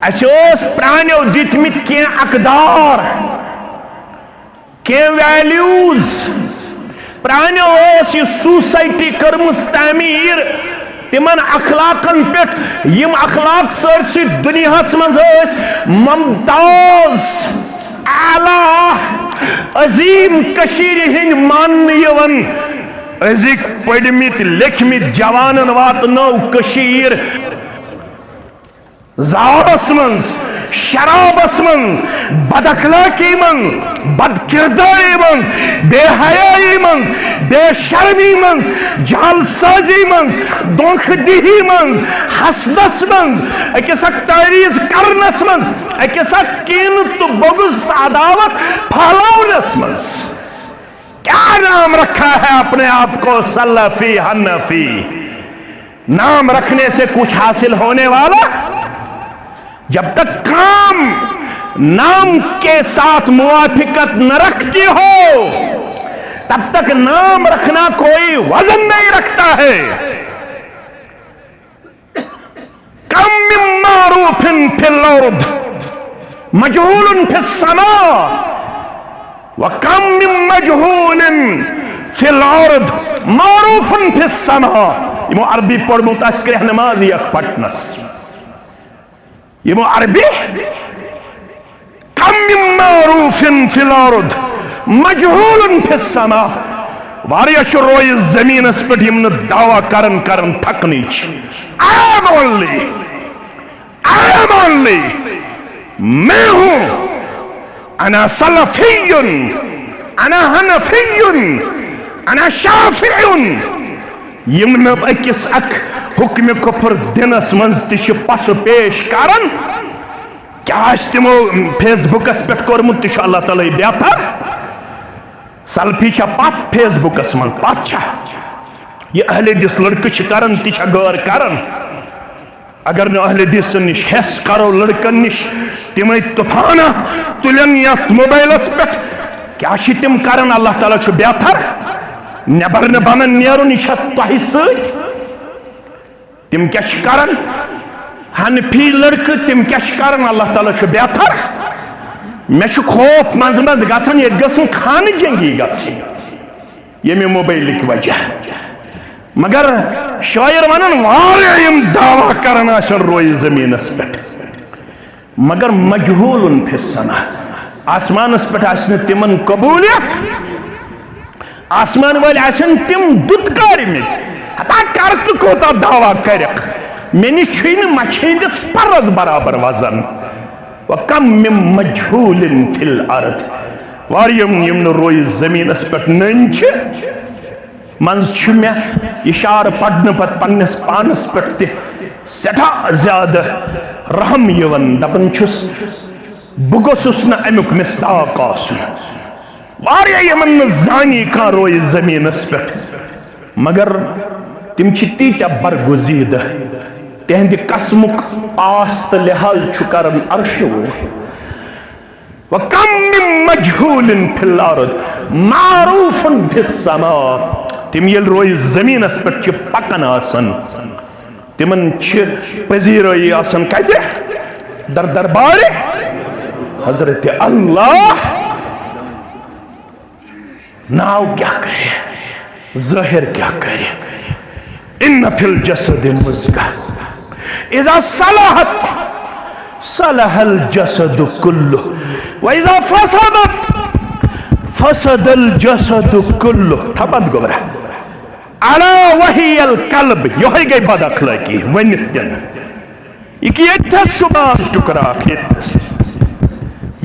प्राणों दितमित के अकदार के वैल्यूज प्राणों यह सोसाइटी कर्मस तामीर तिमन अखलाकन पे यम अखलाक सरसी दुनिया मज मुमताज आला अजीम कशीर हिंद मान यवन अजिक पढ़मित लिखमित जवानन वातनो कशीर जारस मज शराबस मज बदअखलाकी मज बदकिरदारी मज बेहयाई मज बेशर्मी मज जालसाजी मज दोखदही मज हसदस मज अकिस तारीज करनस मज अकिस कीन तो बगुज अदावत फैलावनस मज क्या नाम रखा है अपने आप को सलफी हनफी। नाम रखने से कुछ हासिल होने वाला जब तक काम नाम के साथ मुआफिकत न रखती हो तब तक नाम रखना कोई वजन नहीं रखता है। कम मिन मारूफिन फिल अर्द मजहूलन फिस समा व कम मिन मजहूलिन फिल अर्द मारूफुन फिस समा। यमो अरबी पढ़मुत अस्कर नमाज यक पटनस यमो अरबी कम मिन मारूफिन फिल अर्द मजहूलन फिस समा। वारिया रोय जमीनस पे यम दावा करन करन थकनीच आई एम ओनली मैं हूं अना सलफियुन अना हनफियुन अना शाफियुन। यम न अकिस अक हुक्म कुफर दिनस मज तिश पस पेश करन क्या तिमो फेसबुकस पे कोरमुत तिश अल्लाह ताला बेहतर सल्फी पत फेसबुकस मन पत यह अहले दिस लड़क करन तिश गौर करन अगर न अहले दिस निश हेस करो लड़कन निश तिम तूफाना तुलन यथ मोबाइलस पे क्या तिम करन अल्लाह ताला बेहतर नबर न बनन नेरुन यह तह सत तिम क्या करन हनफी लड़क तिम क्या करन अल्लाह ताला बेहतर। मे खौफ मज मज गसन ये गसन खान जंगी गसन ये मोबाइल वजह मगर शायर वन वारियम दावा करन रोय जमीनस पे मगर मजहूलन फिस समा। आसमानस पे तिमन कबूलियत आसमान वाले तिम दुत्कार में हता कर तो कोता दावा कर मे निश मछेंदिस परस बराबर वजन व कम मिन मजहूलिन फिल अर्द। वारियम यम रोय जमीनस पे नंच मज मे इशार पढ़ने पत पन्नस पानस पे सठा ज्यादा रहम यवन दपन बह गोसुस न अमुक मिस्ताक आसन। वारिया यमन जानी का रोय जमीनस पे मगर तिम तीत्या बरगुजीद तेहंद कसमुक आस तो लिहाज करन अर्श व कम मिन मजहूलिन फिल अर्द मारूफुन फिस समा। तिम ये रोय जमीनस पे पकन आसन तिमन पजीरई आसन कते दर दरबार हजरत अल्लाह। नाव क्या करे जाहिर क्या करे इन फिल जसद मुज़गा इज़ा सलहत सलहल जसद कुल्लु व इज़ा फसदत फसदल जसद कुल्लु। थपत गोबरा अला वहियल कल्ब यही गई बद अखलाकी वन दिन ये शुभान टुकरा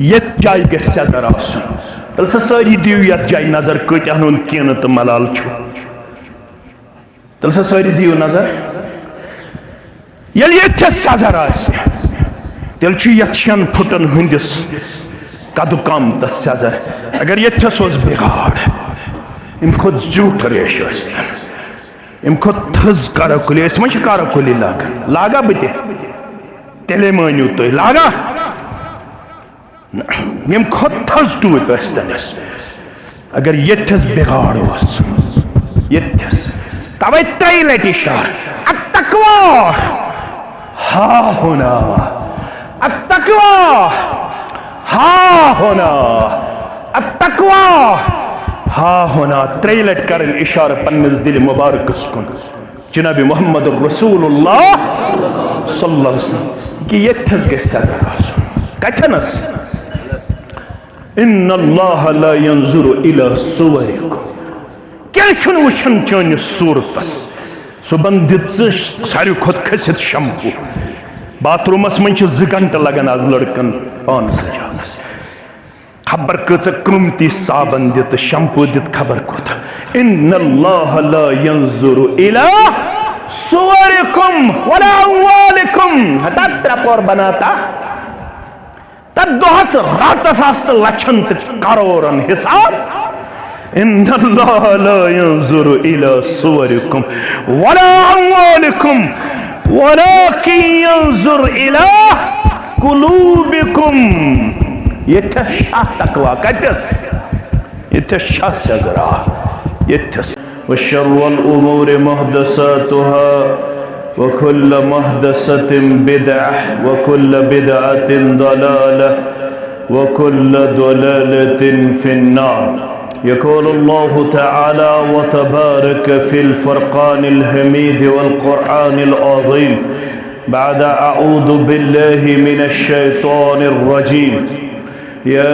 ये जाय ग सदर तल सारी दिव ये जाय नजर कतन कीन तो मलाल तल सारी दिव नजर ये सजर तेल ये फुटन हंदिस कद कम तो सजर अगर ये बिगाड़ अम खुद जूठ रेश अम खुद थज करो कुली करो कुली लागा बह तेले मानिव तुम लागा यम खुद थज टूट तनस अगर यथस बिगाड़ यथस तवे त्रय लट इशार अतकवा हा होना अत्तकवा हा होना, अत्तकवा हा होना। त्रे लट कर इशार पन्नस दिल मुबारक कुन जनाब मोहम्मद रसूलुल्लाह सल्लल्लाहु अलैहि वसल्लम कि यथस गस कथनस इन्नल्लाह ला यंजुरु इला सुवरिकुम क्या छुन वुछन चोन सूरतस सो बंदित सारी खुद खसित शैम्पू बाथरूमस मन 2 घंटे लगन आज लड़कन पान सजानस खबर कच कीमती साबन दित शैम्पू दित खबर कोत इन्नल्लाह ला यंजुरु इला सुवरिकुम वला अम्वालिकुम हटा त्रपोर बनाता तदोहस रातस आस्त लक्षन करोड़न हिसाब इन्नल्लाह ला यंजुरु इला सुवरिकुम वला अम्वालिकुम वलाकिन यंजुर इला कुलूबिकुम। यथशा तकवा कतस यथशा सजरा यथस वशर्रुल उमूर मुहदसातुहा वकुल्ल मुहदसतिन बिदअह वकुल्ल बिदअतिन दलालह वकुल्ल दलालतिन फिन्नार। यक़ूलु अल्लाहु तआला व तबारक फिल फुरक़ानिल हमीद वल क़ुरआनिल अज़ीम बाद अऊज़ु बिल्लाहि मिनश शैतानिर रजीम। या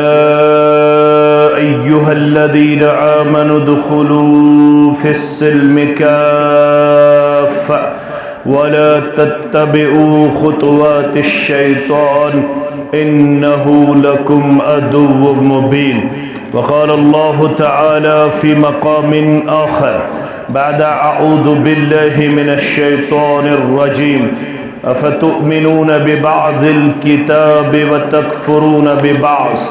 अय्युहल्लज़ीना आमनु दुख़ुलू फ़िस्सिल्मि काफ़्फ़ा वला तत्तबिऊ ख़ुतवातिश शैतान इन्नहु लकुम अदुव्वुम मुबीन। वक़ाल अल्लाहु तआला फ़ी मक़ामिन आख़र बाद अऊज़ु बिल्लाहि मिनश शैतानिर रजीम। अफ़तुमिनून बिबअज़िल किताबि व तकफ़ुरून बिबअज़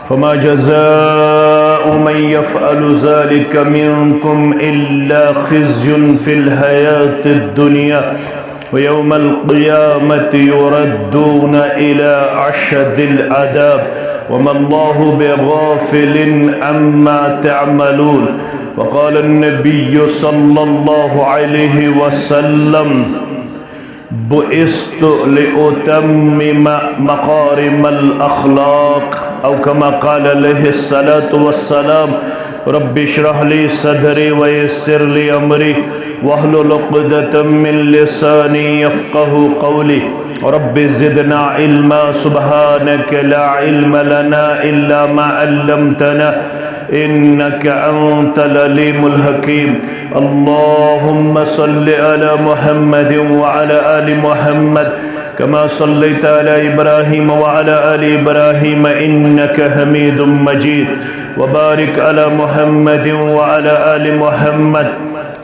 फ़मा जज़ाउ मन यफ़अलु ज़ालिका मिनकुम इल्ला ख़िज़्युन फ़िल हयातिद दुनिया व यौमल क़ियामति युरद्दून इला अशद्दिल अज़ाब वमल्लाहु बिग़ाफ़िलिन अम्मा तअमलून। वक़ाल अन्नबिय्यु सल्लल्लाहु अलैहि वसल्लम बुइस्तु लिउतम्मिम मकारिमल अख़लाक़ औ कमा क़ाल अलैहिस्सलातु वस्सलाम। रब्बि इश्रह ली सदरी व यस्सिर ली अमरी वहलुल उक़दतम मिन लिसानी यफ़क़हू क़ौली। रब्बि ज़िदना इल्मा सुब्हानक ला इल्म लना इल्ला मा अल्लमतना इन्नक अंतल अलीमुल हकीम। अल्लाहुम्मा सल्लि अला मुहम्मदिन व अला आलि मुहम्मद कमा सल्लैत अला इब्राहीम व अला आलि इब्राहीम इन्नक हमीदुम मजीद। व बारिक अला मुहम्मदिन व अला आलि मुहम्मद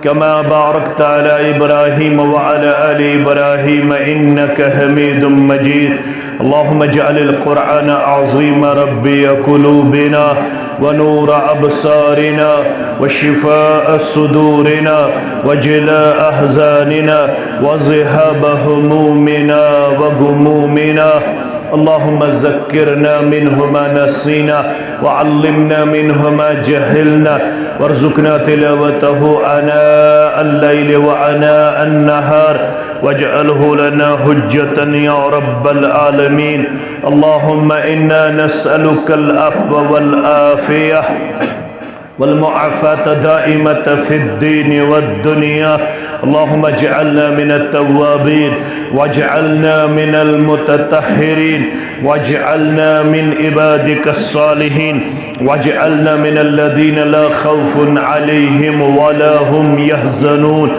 कमा बारकत अला इब्राहीम व अला आलि इब्राहीम इन्नक हमीदुम मजीद। अल्लाहुम्मा जअलिल क़ुरआन अज़ीम रब्बिय क़ुलूबिना व नूर अबसारिना व शिफ़ाअ सुदूरिना व जिलाअ अहज़ानिना व ज़िहाब हुमूमिना व गुमूमिना। अल्लाहुम्मा ज़क्किरना मिन्हु मा नसीना व अल्लिमना मिन्हु मा जहिलना वर्ज़ुक़ना तिलावतहु आनाअल लैलि व आनाअन नहार वजअलहु लना हुज्जतन या रब्बल आलमीन। अल्लाहुम्मा इन्ना नस्अलुकल अफ़्व वल आफ़ियह वल मुआफ़ात दाइमत फ़िद्दीन वद्दुनिया। अल्लाहुम्मा इजअलना मिनत तव्वाबीन वजअलना मिनल मुततह्हिरीन वजअलना मिन इबादिकस सालिहीन वजअलना मिनल्लज़ीना ला खौफ़ुन अलैहिम वला हुम यहज़नून।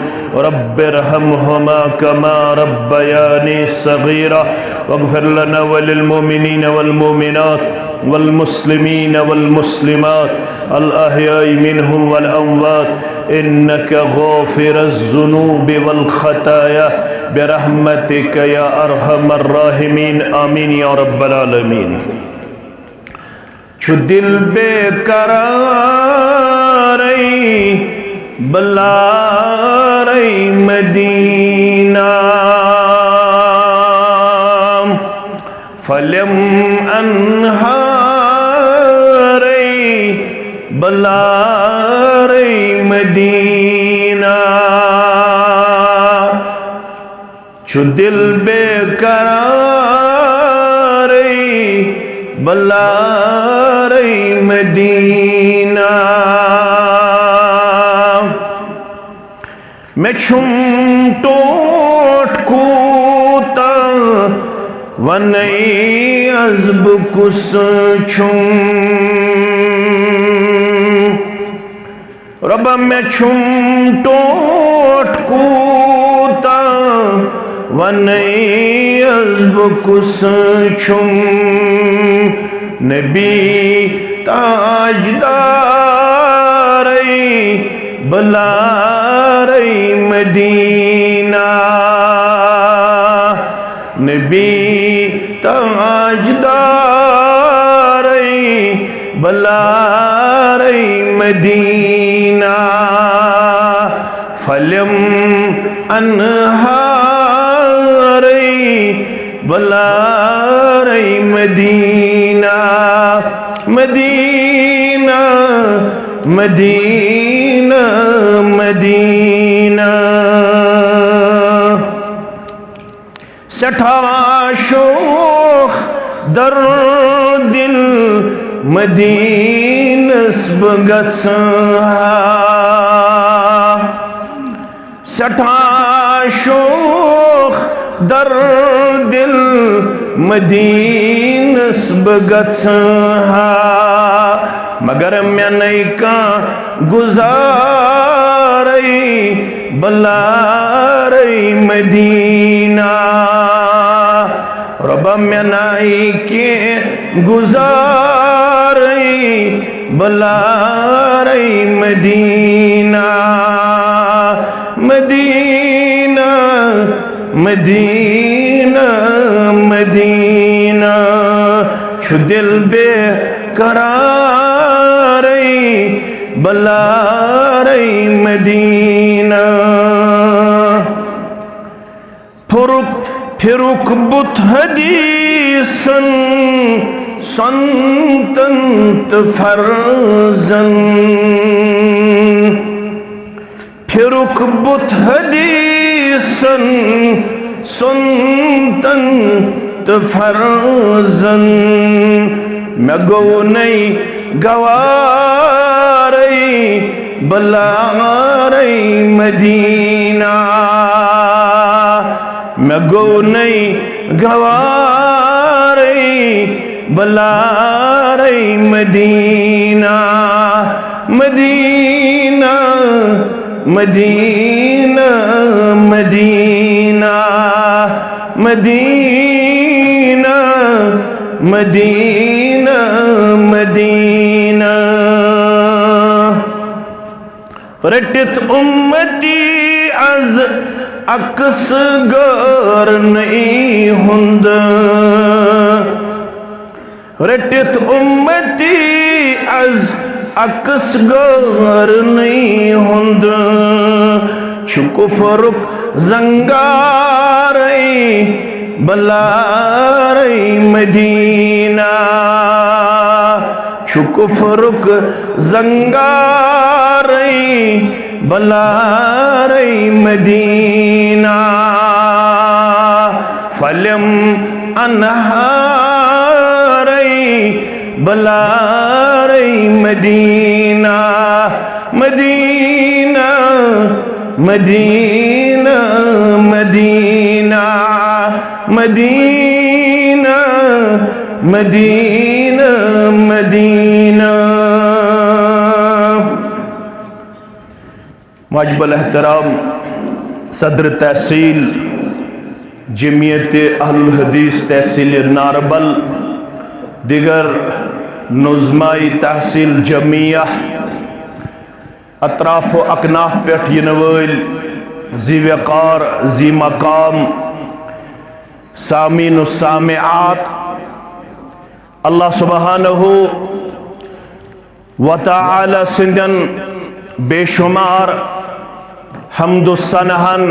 रब्बिरहमहुमा कमा रब्बयानी सगीरा वग़फ़िर लना वलिल मुमिनीना वल मुमिनात वल मुस्लिमीना वल मुस्लिमात अल अहयाई मिनहुम वल अमवात इन्नक गाफ़िरुज़ ज़ुनूबि वल ख़ताया बिरहमतिक या अरहमर राहिमीन। आमीन या रब्बल आलमीन। छु दिल बेकरार बलारई मदीना फलम अनहारई बलारई मदीना। छु दिल बेकरारई बल्लारे मदीना मैं छुम टोट कूता वनई अज़ब कुस छुम रब मैं छुम टोट कूता वनई अज़ब कुस छुम नबी ताजदारे बलारे मदीना नबी ताजदारे बलारे मदीना फलम अनहारे बलारे मदीना मदीना मदीना मदीना सठा शोख दर दिल मदीनस बगसा सठा शोख दर दिल मदीनस बगसा मगर मैं नहीं का गुजारे बलारे मदीना रब मैं नहीं के गुजारे बलारे मदीना मदीना मदीना मदीना छु दिल बेकरारे बलारे मदीना फिरुक बुत हदीसन संतंत फर्जन फिरुक बुत हदीसन संतंत फर्जन मैं गो नहीं गवारे बलारे मदीना मैं गो नहीं गवारे बलारे Medina Medina Medina Medina Medina Medina Medina रटित उम्मती अज अक्स गर नहीं हुंद रटित उम्मती अज अक्स गर नहीं हुंद छुक फरुक जंगारे बलारे मदीना छुक फरुक जंगारे बलारे मदीना फलम अनहारे बलारे Medina Medina Medina Medina Medina Medina Medina वाजिबुल एहतराम सदर तहसील जमीयत अहलुल हदीस तहसील नारबल दिगर नुज़माई तहसील जमिया अतराफ अकनाफ पे यिनवल ज़ी वक़ार ज़ी मकाम सामीन सामिआत अल्लाह सुब्हानहु व तआला सिंदन बेशुमार हम्दु सनहन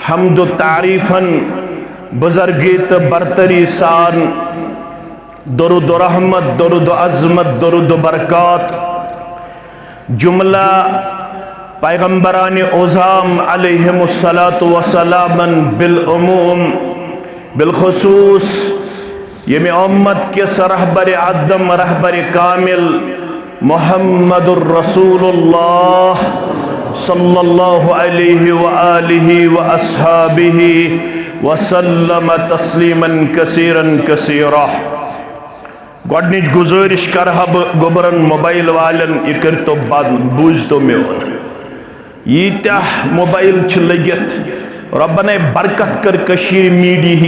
हम्दु तारीफन बुज़र्गीत बरतरी सान दरुद रहमत दरुद अज़मत दरुद बरकत जुमला पैगम्बरान उज़ाम अलैहिमुस्सलातु वस्सलामन बिल उमूम बिलखुसूस यमे उम्मत के रहबर आदम रहबर कामिल मुहम्मदुर रसूलुल्लाह सल्लल्लाहु अलैहि व आलिहि व अस्हाबिहि व सल्लम तस्लीमन कसीरन कसीरा। गोडनिच गुजारिश करहा गोबरन मोबाइल वालन यह करतो बूझ तो मोन यीत्या मोबाइल लगित रब्बने बरकत कर कशीर मीडिया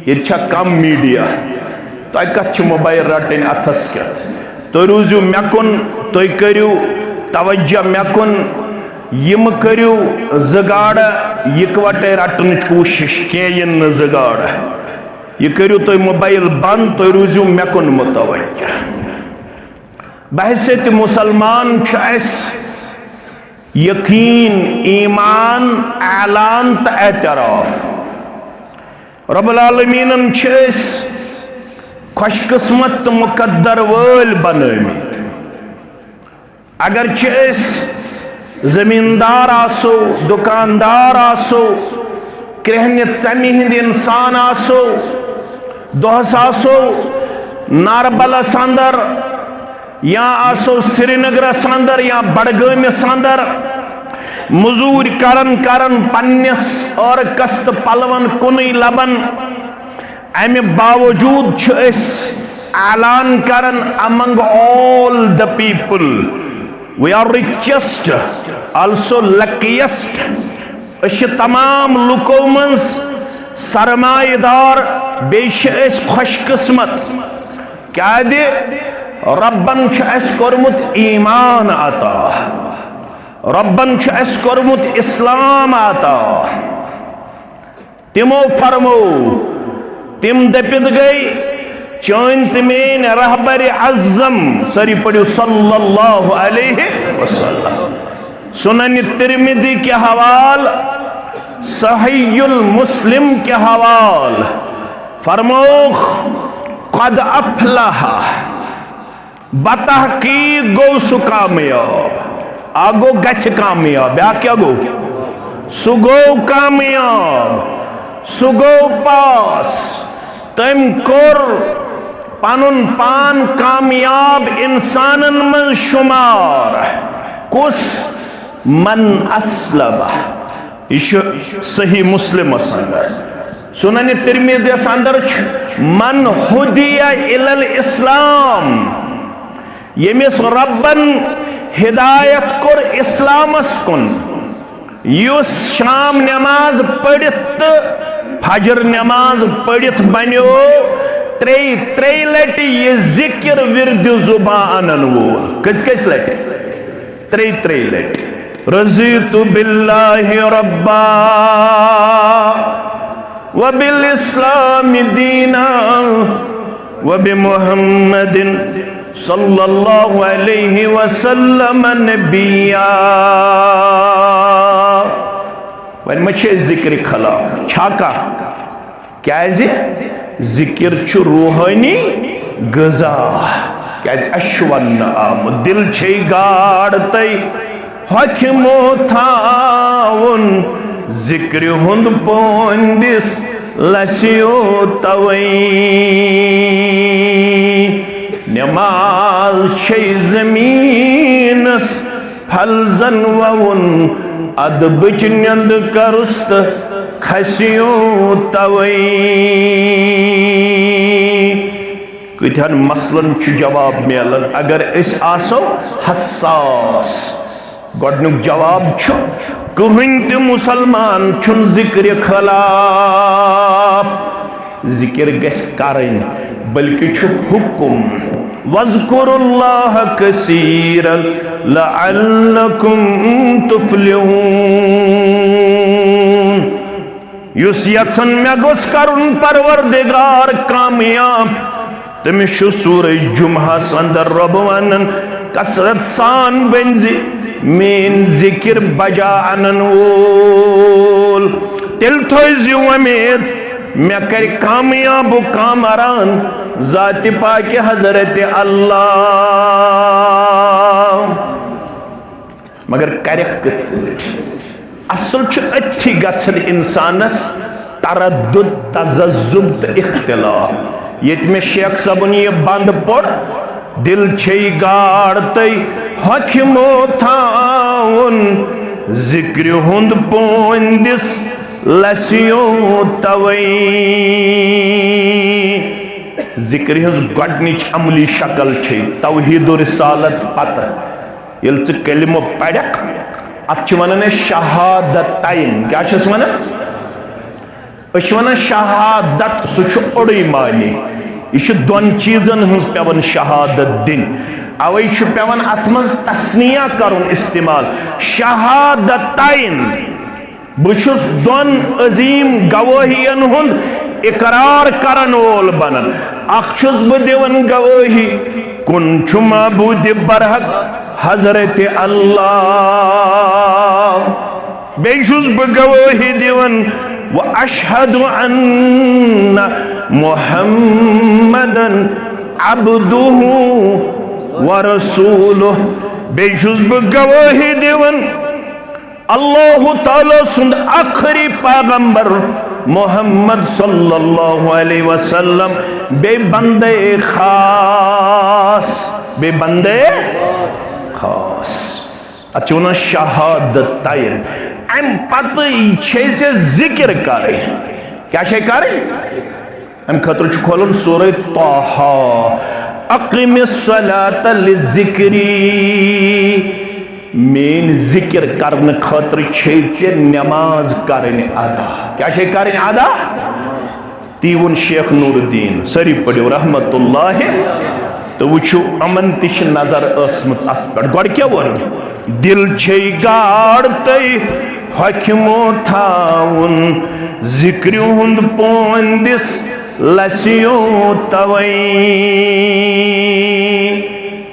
ये कम मीडिया तुम कत मोबाइल रटन अथस कत तुम रूजू मे कुन तुम करू तवज्जो मे कुन यम करू जगाड़ इकवटे रटन कोशिश कह जगाड़ यह करू तुम मोबाइल बंद तुम रूजू मे कुन मुतवज्जो। बहैसियत मुसलमान यकीन ईमान ऐलान तो एतराफ रब्बुल आलमीनन खुशकिस्मत तो मुकद्दर वल बनमित। अगर जमींदार आसो दुकानदार आसो कृहन्य चमी हिंद इंसान आसो दोहस आसो नारबलस अंदर या आसो श्रीनगरस अंदर या बड़गामिस अंदर मजूर करन करन पन्नस और कस्त पलवन कुन लबन अमे बावजूद ऐलान करन among all the people we are richest also luckiest तमाम लुको मज सरमाएदार बेश खुशकिस्मत क्या दे रब्बन कोरमुत ईमान आता रब्बन कोरमुत इस्लाम आता तिमो फरमो तिम दपित गई चौन तमेन रहबर अज़्ज़म सरी पढ़ो सल्लल्लाहु अलैहि वसल्लम। सुनन तिरमिज़ी के हवाल सहीहुल मुस्लिम के हवाल फरमो क़द अफ़लहा बतहक़ीक़ गो सु कामयाब आगो गछ कामयाब या क्या गो सुगो कामयाब सुगो पास तम कोर पनुन पान कामयाब इंसानन मन शुमार कुस मन अस्लमा सही मुस्लिम अंदर सुनन तिरमिज़ी अंदर मन हुदिया इलल इस्लाम यमिस रब्बन हिदायत कोर इस्लामस कुन युस शाम नमाज पढ़ित फजर नमाज पढ़ित बनो त्रे लटि यह जिक्र विरद जुबान वोल कस लटि त्रे लटि रज़ीतु बिल्लाहि रब्बा व बिल इस्लाम दीना व बि मुहम्मदिन सल्लल्लाहु अलैहि वसल्लम नबिया। वन मचे जिक्र खला छाका क्या जिक्र रूहानी गजा क्या अश्वन आम दिल छे गाड़ तई हकमो थाउन जिक्र हुंद पोंदिस लसियो तवई नमाज छे जमीनस फलजन वउन अदबच नंद करुस्त खसियो तवई कथन मसलन जवाब मिलन अगर इस आसो हसास गोडनुक जवाब कहन त मुसलमान छुन जिक्र खिलाफ जिक्र गस करन बल्कि हुकुम वज़्कुरुल्लाह कसीरन लअल्लकुम तुफ्लिहून युस यत्सन मे गोस करुन परवरदिगार कामयाब तमिस सूरह जुमहा अंदर रब वनन कसरत सान बंजी मेन जिक्र बजा अनन वोल तिल थोइजु उम्मीद मे कर कामयाब कामरान ज़ात पाक हजरत अल्लाह मगर करक असल अथि गन इंसानस तरद्दुद तज़ज्जुब तो इख्तिलाफ ये में शेख सबन ये बंद पड़ दिल छे गाड़ तई हखमो थाउन जिक्र हुंद पोंदिस लसियो तवई जिक्र हज गडनिच अमली शक्ल छे तौहीद और रिसालत पता येल च कलिमो पढ़क अत वन शहादतैन क्या वन वन शहादत सह ओडे मानी यह दोन चीजन हज पेवन शहादत दिन अवै पेवन अत मज तस्निया कर इस्तेमाल शहादतैन बहुस दोन अजीम गवाहियन हुंद इकरार करन वोल बनन अखुस बह दिवन गवाही कुन छु माबूद बरहक हजरत अल्लाह बेशुस बह गवाही दिवन व अशहदु अन्ना मुहम्मदन अब्दुहु व रसूलुहु बेशुस बह गवाही दिवन अल्लाह ताला सुंद आखिरी पैगंबर मोहम्मद सल्लल्लाहु अलैहि वसल्लम बे बंदे खास अच्छा शहादतैन अम पत जिक्र कर क्या कर अम खतर खोलन सूरह ताहा अक़िमिस्सलात लिज़िक्री मेन जिक्र करने खतर नमाज करन अदा क्या करन अदा ती वोन शेख नूरुद्दीन सरी पढ़ो रहमतुल्लाह तो वो अमन तिश नजर अत पे गो क्या वन दिल छे गाड़ तई हखमो थाउन जिक्र हुंद पोंदिस लसियो तवई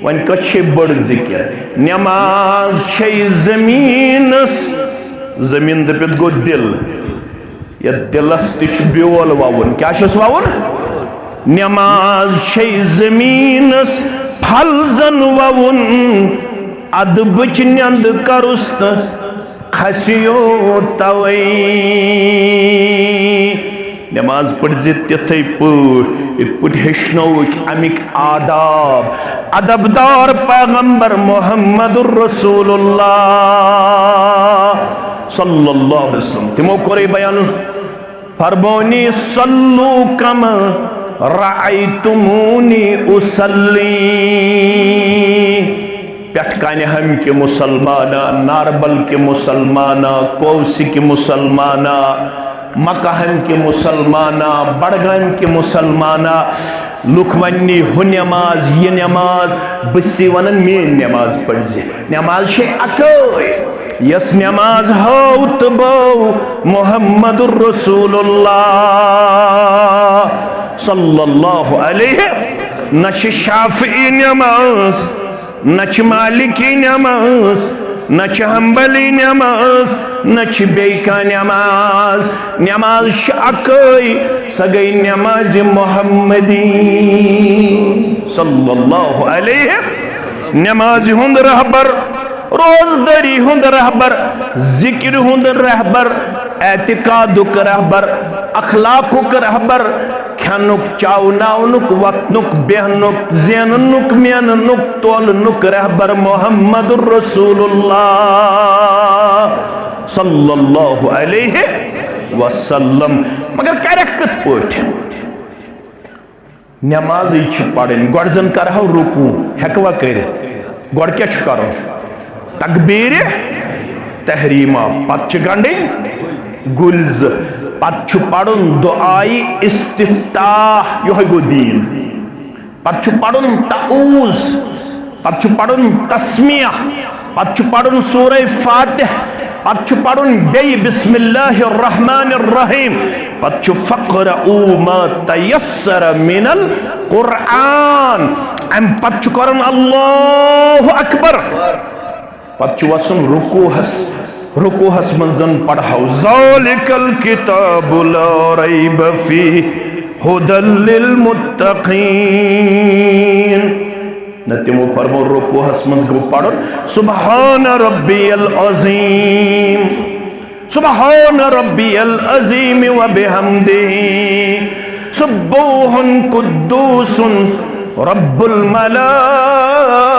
वन कछे बड़ जिक्र नमाज छे जमीन दपित गो दिल या दिलस तिछ ब्योल वावन क्या वावन नमाज छे जमीनस फल जन वावन अदबच नंद करुस खसियो तवई नमाज पढ़ तिथे पे हेचनो अमिक आदाब अदबदार पैगंबर मोहम्मदुर रसूलुल्लाह सल्लल्लाहु अलैहि वसल्लम तिमो करे बयान फरमानी सल्लू कम रायतुमूनी उसल्ली पेटकाने हम के मुसलमाना नारबल के मुसलमाना कौसी के मुसलमाना मकाहन के मुसलमाना बड़गाम के मुसलमाना लुख वन्नी हु नमाज ये नमाज बसी वन मेन नमाज पढ़ नमाज छे अकै यस नमाज हो तबो मोहम्मदुर रसूलुल्लाह सल्लल्लाहु अलैहि न शाफी नमाज न मालिकी नमाज न हम्बली नमाज न बेका नमाज नमाज अकै स गई नमाज मोहम्मदी सल्लल्लाहु अलैहि नमाज हुंद रहबर रोजदारी हुंद रहबर जिक्र हुंद रहबर एतिकादुक रहबर अखलाकुक रहबर खनुक चावनावनुक वतनुक बेहनुक ज़ेनुक मेनुक तोलनुक रहबर मोहम्मदुर रसूलुल्लाह सल्लल्लाहु अलैहि वसल्लम मगर कर कत पठ नमाज पढ़न गो जन करहो रुकू हेकवा कर गो क्या कर तकबीर तहरीमा पत गंडे गुल्ज पत पढ़न दुआई इस्तिफ्ताह यो गो दीन पत पढ़न तऊज पत पढ़न तस्मिया पत पढ़न सूरह फातिह पत पढ़न बे बिस्मिल्लाहिर रहमानिर रहीम पत फक़रऊ मा तयस्सर मिनल कुरआन अम पत करन अल्लाहु अकबर पत वसन रुकूहस मंजन पढ़ाओ ज़ालिकल किताबु ला रैब फीहि हुदल लिल मुत्तक़ीन न तिमो फरमो रुकूहस मंज गो पढ़ो सुब्हान रब्बियल अज़ीम व बिहम्दिही सुब्बूहुन कुद्दूसुन रब्बुल मलाइकति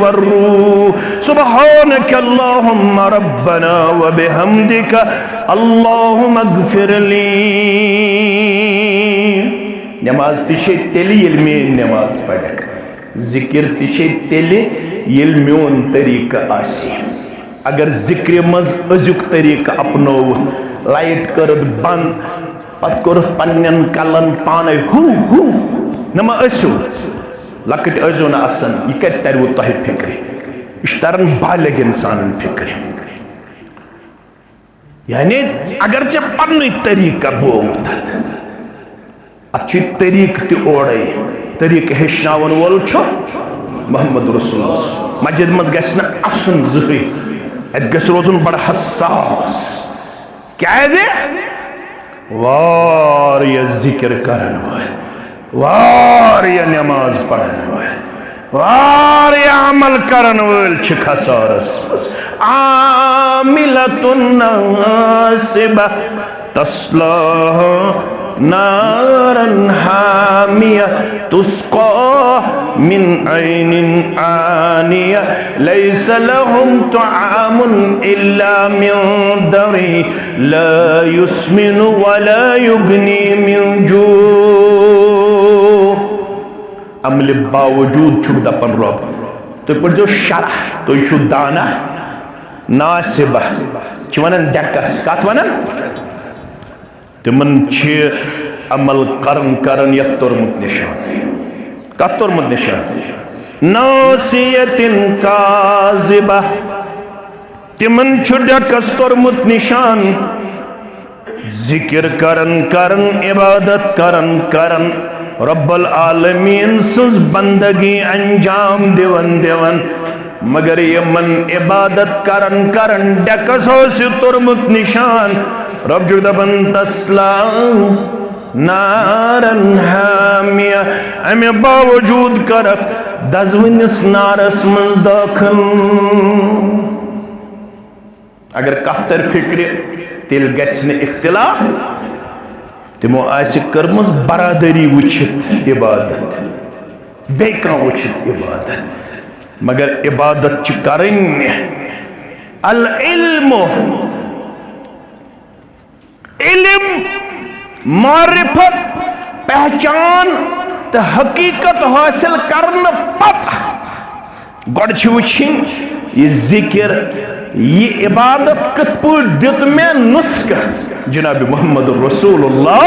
वर्रूह सुब्हानक अल्लाहुम्मा रब्बना व बिहम्दिका अल्लाहुम्मा अगफिरली। नमाज तिछे तेली येल मेन नमाज पढ़क, जिक्र तिछे तेली येल म्योन तरीका आसी। अगर जिक्र मज अजुक तरीका अपनोवुत, लाइट करत बंद, पत करत पन्नन कलन पाने हु हु नमा असु लकट अजो न असन यह कत तरव तह फिक्र इस तरन बालिग इंसान फिक्र। यानी अगर चे पन्न तरीका बोवत अच्छी तरीक ति ओड़े तरीक हेचनावन वोल छो मोहम्मद रसूलुल्लाह। मस्जिद मज गस न असन जहरी अत गस रोजन बड़ हसास क्या वारिया जिक्र करन वल, वारिया नमाज पढ़न वल, वारिया अमल करन वल छ खसारस आमिलतुन नासिबा तस्ला नारन हामिया तुस्का मिन ऐनिन आनिया लैसा लहुम तुआमुन इल्ला मिन दरी ला युस्मिनु वला युगनी मिन जू। अमल बावजूद छुक दपन रब तो पर जो शरह तो छु दाना नासिबा छ वनन डकस कत वनन तिमन छ अमल करन करन यत तोरमुत निशान कत तोरमुत निशान नासियतिन काजिबा तिमन छ डकस तोरमुत निशान जिक्र करन करन इबादत करन करन रब्बुल आलमीन सुज बंदगी अंजाम दिवन दिवन मगर यमन इबादत करन करन डकस हो तुरमुत निशान रब जो दबन तस्ला नारन हामिया अमे बावजूद कर दजवनिस नारस मज दाखिल। अगर कहतर फिक्र तिल गस्न इख्तिलाफ तिमो आसि कर्मस बरादरी वुचित इबादत बे कह वुचित इबादत मगर इबादत च करन अल इल्मु इल्म मारिफत पहचान तो हकीकत हासिल करने पत गड छ वुचिन ये जिक्र ये इबादत कत पट दित में नुस्ख जनाब मोहम्मद रसूलुल्लाह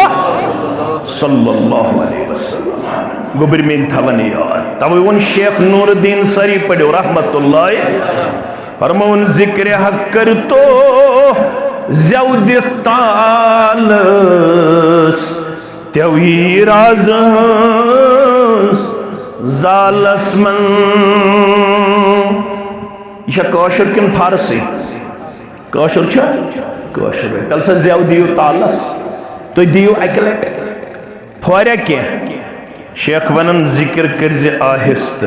सल्लल्लाहु अलैहि वसल्लम गोबर में थवन याद तब वन शेख नूरुद्दीन सरी पढ़ो रहमतुल्लाह फरमौन जिक्र हक कर तो ज़ौद तालस त्योही राज जालस मन यह कौशर किन फारसी कौशर छ कौशर तल सा ज़ेव दियो तालस तो दियो अकलट फौरिया क्या शेख वनन जिक्र कर आहिस्त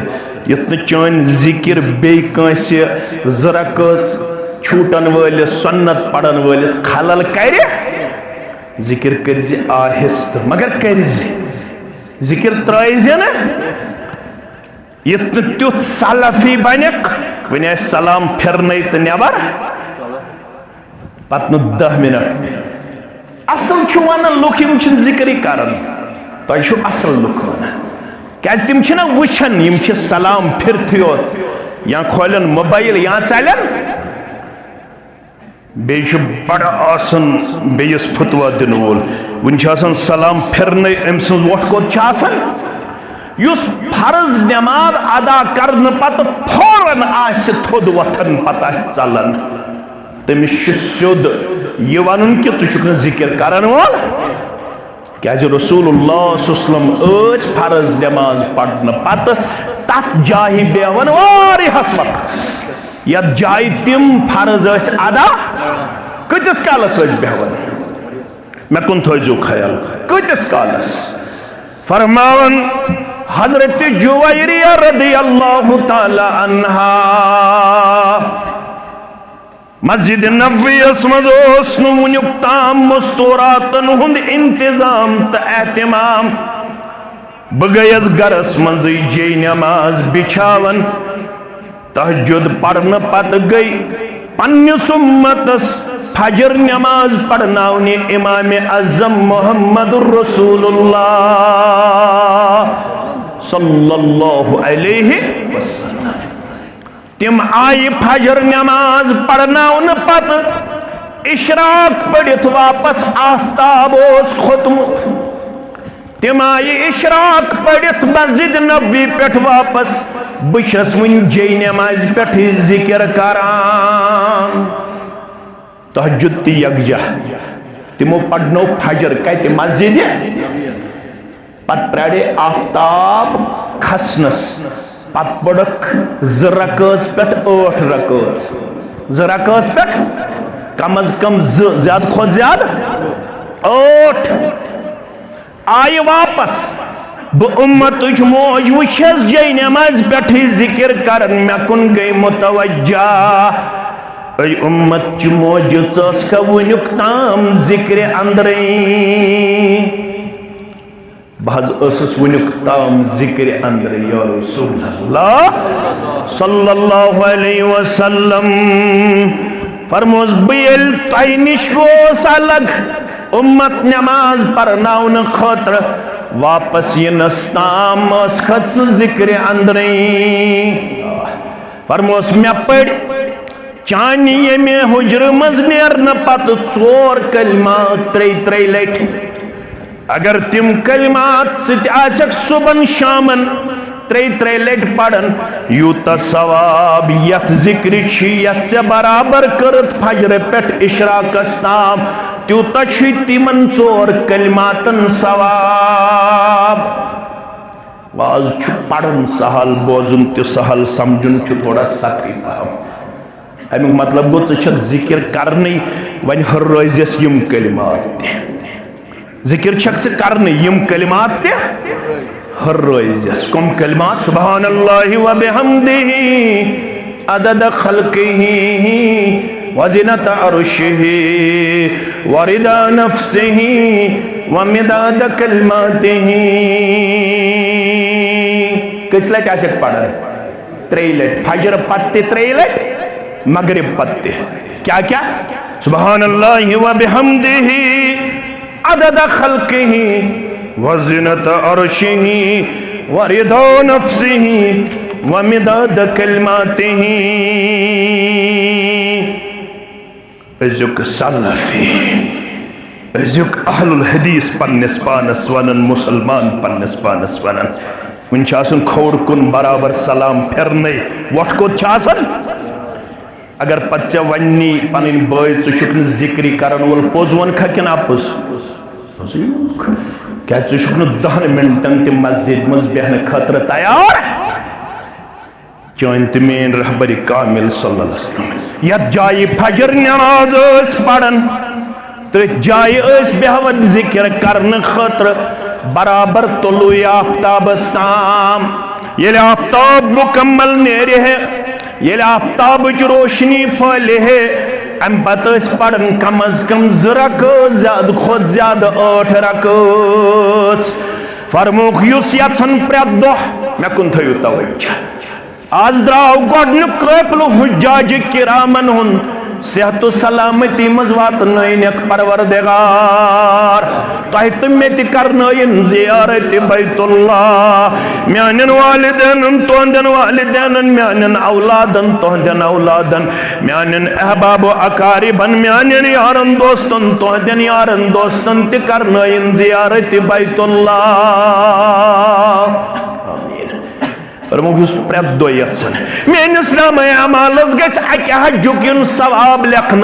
युत चान जिक्र बे कांसे जरक छूटन वलिस सुन्नत पढ़न वलिस खलल कर जिक्र कर आहिस्त मगर कर जिक्र त्रैजे न युत तुथ सलफी बनक वन सलाम फिरन तो नबर पत 10 मिनट असल वन लुक जिक्र कर तुम असल लुक वन क्या तम वुचन सलाम फिरत योत या खोलन मोबाइल या चलन बे बड़ बेस फुतवा दिन वोल वन सलाम फिरन अम सज वोट कोत फर्ज नमाज अदा करने पत फौरन थोद वथन पता चलन तमिस स्योद यह वन कि नु जिक्र करन वोल क्या रसूलुल्लाह सल्लल्लाहु अलैहि वसल्लम फर्ज नमाज पढ़ने पत तथ जाहि बेवन वारिहस वक्तस यत जाय तिम फर्ज अदा कतिस कालस बेवन मे कुन थो ख्याल कतिस कालस फरमावन हजरत जुवैरिया रदियल्लाहु ताला अन्हा मस्जिद नबवियस मज वुनुक ताम मस्तूरातन हुंद इंतजाम तो एहतमाम। बह गयस गरस मज जे नमाज बिछावन तहज्जुद पढ़न पत गई पन्निस उम्मतस फजर नमाज पढ़नावने इमाम अज़्ज़म मुहम्मदुर रसूलुल्लाह सल्लल्लाहु अलैहि वसल्लम। तिम आई फजर नमाज पढ़नावन पत इशराक पढ़ित वापस आफ्ताब ओस खोतमुत। तिम आई इशराक पढ़ित मस्जिद नबवी पेठ वापस बस वन जे नमाज पेठ जिक्र करान तहज्जुद ती यकजा। तिमो पढ़नो फजर कत मस्जिद पत प्राड़े आफ्ताब खसनस पत पड़क ज रकात पे 8 रकात ज रकात पे कम अज कम ज्यादा खुद ज्यादा 8 आय वापस बह उम्मत मौज वुछस जे नमाज पे जिक्र कर मे कुन गई मुतवज्जा उम्मत मौज का वुनुक ताम जिक्र अंदर बहस वुनुक ताम जिक्र अंदर या रसूलल्लाह सल्लल्लाहु अलैहि वसल्लम। फरमोस बेल तय निश गोस अलग उम्मत नमाज पढ़नावन खतर वापस यनस ताम खत जिक्र अंदर। फरमोस मे पढ़ चान ये हुजर मज नेरन पत 4 कलिमात 3 लट। अगर तिम कलिमात सक सुबन शामन 3 लट पढ़न यूत सवाब यथ जिक्र यथ से बराबर करत फजर पेट इशराकस ताम त्यूत तिमन 4 कलिमातन सवाब। आज पढ़न सहल बोजुन तो सहल समझुन थोड़ा सख्त। अमुक मतलब गो जिक्र करने वन हर रोजस यम कलिमात जिक्र छक करने यम कलिमात हर रोजस कम कलिमात सुब्हानल्लाहि व बिहम्दिही अदद खल्किही व ज़िनत अर्शिही व रिदा नफ्सिही व मिदाद कलिमातिही। किस लट आसक पढ़ा 3 लट फजर पत्ते 3 लट मगरिब पत्ते क्या क्या सुब्हानल्लाहि व बिहम्दिही अदद खल्किही व ज़िनत अर्शिही व रिदा नफ्सिही व मिदाद कलिमातिही। अजुक सलफी अजुक अहलुल हदीस पन्नस पानस वनन मुसलमान पन्नस पानस वनन वन खोर कुन बराबर सलाम फिरने वट को अगर पे वन्नी पन बय चुक जिक्र कर वोल पोज वन खन अपोज क्या चुक 10 मिनटन तम मस्जिद मज बेहन खतर तैयार चन तो मेन रहबर कामिल सल्लल्लाहु अलैहि वसल्लम यत जाय फजर नमाज पढ़न तो जाय बेहवन जिक्र करने खतर बराबर तुलु आफ्ताबस ताम। ये आफ्ताब मुकम्मल नेरे है ये आफ्ताब रोशनी फैले है अम पत पढ़न कम अज कम 2 रकात ज्यादा खुद ज्यादा 8 रकात। फरमोख युस यन प्रेत दह मे कुन थो तवज्जो। आज द्राव गोडनुक काबिल हुज्जाज किरामन हुन सेहत सलामती मज वातनक परवरदिगार तह तो मे करन जियारत बैतुल्लाह म्यान वालिदैन तुहंदन वालिदैन म्यान औलादन तुहंदन औलादन म्यान अहबाब अकारिबन म्यान यारन दोस्तन तुहंदन यारन दोस्तन त करन जियारत बैतुल्लाह। प्रेत दो मेस नाम अमालस गजुक सवाब लेखन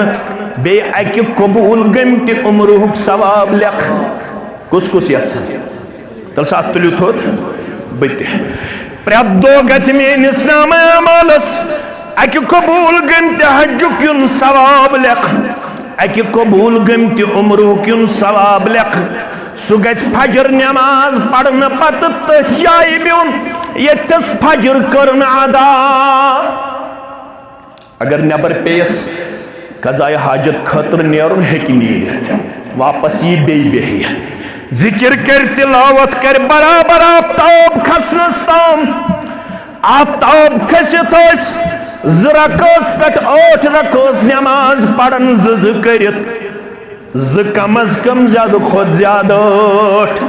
बे कबूल गमति उम्रुक सवाब लेख कुस कुस तल सा तुलु थोत बत प्रेत दो मेस नाम अमालस कबूल गमति हजुक सवाब लेख कबूल गमति उम्रुक सवाब लेख। सह ग फजर नमाज पढ़ने पत तथ जाय बिन यस फजर कर अदा। अगर नबर पेस कज़ाए हाजत खतर नेरुन हेकि नीरित वापस यी बेही जिक्र कर तिलावत कर बराबर आफ्ताब खसनस ताम आफ्ताब खसित ज रकास पे 8 रकास नमाज पढ़न ज करित ज कम अज कम ज्यादा खुद ज्यादा 8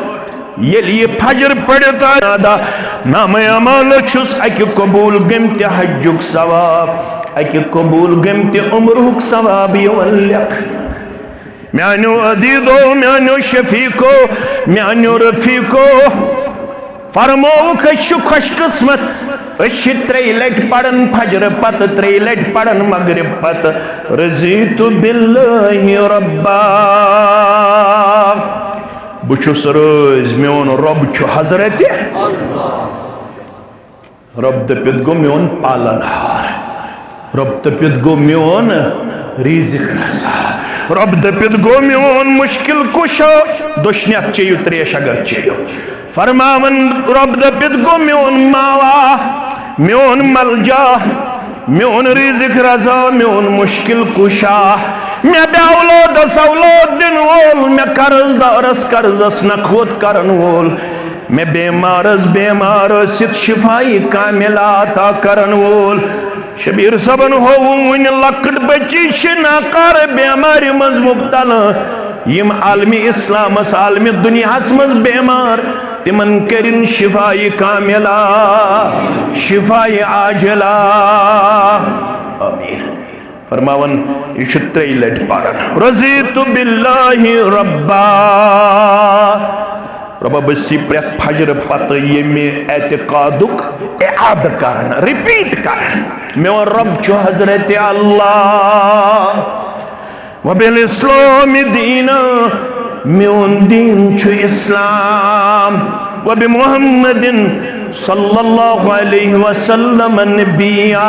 ये फजर पढ़ता नादा नाम अमाल छुस अकि कबूल गमत हज्जुक सवाब अकि कबूल गमत उम्रुक सवाब यवल्लक म्यानो अदीदो म्यानो शफीको म्यानो रफीको फरमो कछु खुशकिस्मत 3 लट पढ़न फजर पत 3 लट पढ़न मगरिब पत रज़ीतु बिल्लाहि रब्बा बुछुस रोज मोन रब छु हजरत रब दपित गो मोन पालनहार रब दपित गो मोन रिज़िक रसार रब दपित गो मोन मुश्किल कुशा दुश्मन चेयु त्रेश अगर चेयु फरमावन रब दपित गो मोन मावा मोन मलजा मोन रिज़िक रसा मोन मुश्किल कुशा मैं बेऔलाद औलाद दिन वोल मैं कर्जदारस कर्जस नखोत करन वोल मैं बेमारस बेमार सित शिफाई कामिला अता करन वोल शबीर सबन हो वन लकट बच्ची नाकार बेमारी मज मुब्तला यम आलमी इस्लामस आलमी दुनियास मज बेमार तिमन करिन शिफाई कामिला शिफाई आजला आमीन फरमावन यह 3 लट पढ़न रज़ीतु बिल्लाहि रब्बा रब बसी प्रेत फजर पत ये में एतकादुक इआद करन रिपीट करन मेरा रब छु हजरत अल्लाह व बिल इस्लाम दीना मेन दीन छु इस्लाम व बि मुहम्मदिन सल्लल्लाहु अलैहि वसल्लम नबिया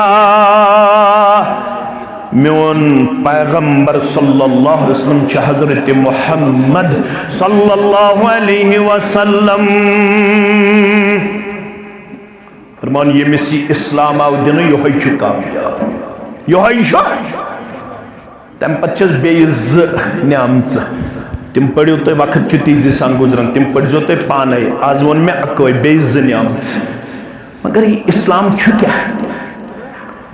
मोन पैगंबर सल्लल्लाहु अलैहि वसल्लम च हजरत मुहम्मद सल्लल्लाहु अलैहि वसल्लम फरमान ये मिसी इस्लाम आव दिन योहै छु कामयाब योहै छु तम पचस बेइज न्यामच तिम पढ़ियो तो वक्त छु तीजी सान गुजरन तिम पढ़जो तो पाने आज वन में अकोय बेइज न्यामच मगर ये इस्लाम छु क्या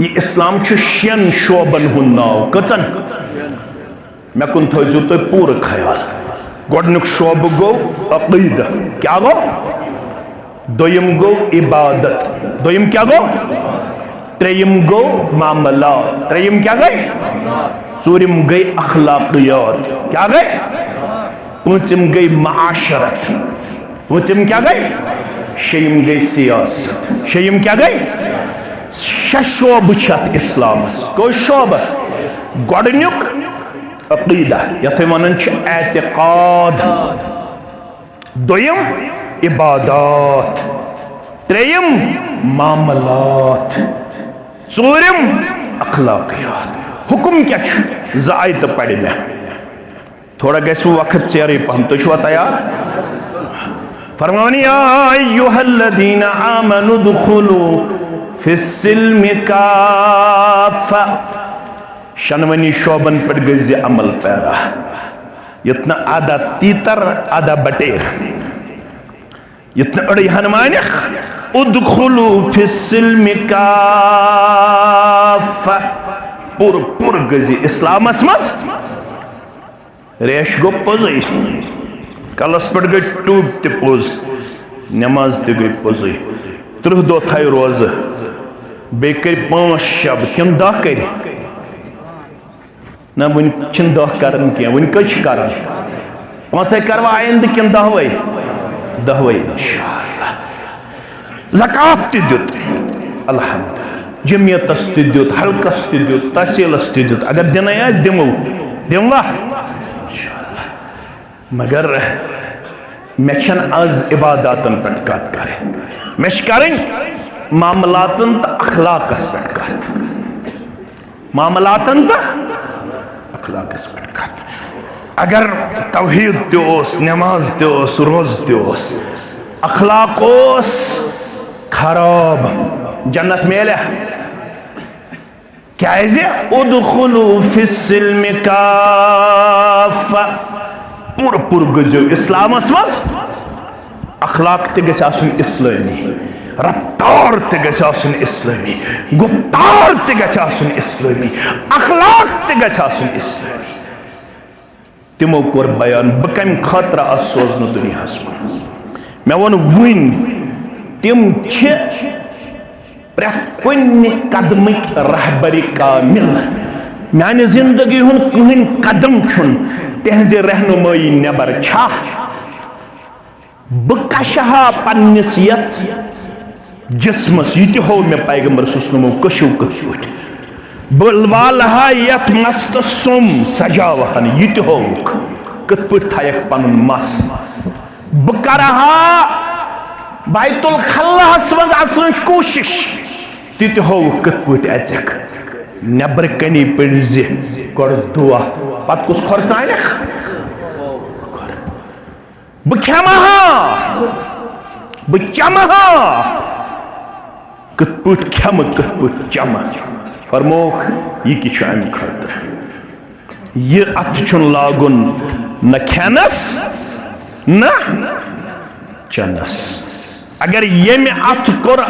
ये इस्लाम छु 6 शोबन हुन नाव कचन मैं कुन थो तो पूरा ख्याल गोडनुक शोब गो अकीदा क्या गो दोयम गो इबादत दोयम क्या गो त्रेयम गो मामला त्रेयम क्या गए चूरिम गई अखलाकियात क्या गए पूंचम गई माशरत पूंचम क्या गए शेयम गई सियासत शेयम क्या गए 6 शोब छत इस्लाम को शोब गोडनुक अकीदा यथे वनन छ एतिकाद दोयम इबादत त्रेयम मामलात चूरिम अखलाकियात हुक्म क्या छ जायत पढ़ में थोड़ा गैसु वक्त चेरे पहम तो छुआ तैयार फरमानी या अय्युहल्लदीना आमनु दुखुलू फिस्सिल्मि काफा शनवनी शोबन पड़ गई अमल पैरा इतना आधा तीतर आधा बटेर इतना अड़ी हनुमान उदखुलू फिस्सिल्मि काफा पुर गई इस्लाम मज रेश गो पोज कलस पड़ गई टूब ते पोज नमाज ते गई पोज 30 दो थे रोज बे कर 5 शब किन 10 कर ना वन 10 कर वन कच कर पे करवा आइंद किन 10 इंशाअल्लाह ज़कात ते दुत अल्हम्दुलिल्लाह जमियतस ते दुत हल्कस ते दुत तहसीलस ते दुत अगर दिन आज दिमो दिमवा इंशाअल्लाह मगर मेचन आज इबादतन पे कत करे मेश करें मामलातन तो अखलाकस पे कत मामलातन तो अखलाकस पे कत अगर तौहीद दोस नमाज दोस रोज दोस अखलाकोस खराब जन्नत मेले क्या उदखुलू फिस्सिल्मि काफ़ा पूर पूर गजो इस्लामस मज अखलाक ते गछ आसुन इस्लामी रफ्तार ते गछ आसुन इस्लामी गुफ्तार ते गछ आसुन इस्लामी अखलाक ते गछ आसुन इस्लामी तिमो कोर बयान बह कम खतरा सोजन दुनियास मन मे वो वन तिम प्रत कुन कदमिक रहबरी कामिल माने जिंदगी हुन कहन कदम छुन तहज रहनुमाई नबर छा बह कशहा पन्निस यथ जिस्मस यह हो मे पैगंबर सुस्नमो कशु कशु बह वालहा यथ मस्त सुम सजावहन यह हो कत पे थयक पन मस बह करहा बैतुल खल्लाहस मज आसन कोशिश ति हो कत पे अचक नबर कनी पे गोड़ दुआ पत कुछ खर्चान बह खेमहा बह चमहा कत पे खेम कत पे चम फरमोख यह कि अमि खतर यह अथ छुन लागुन न खेनस न चनस अगर यमि अथ कोर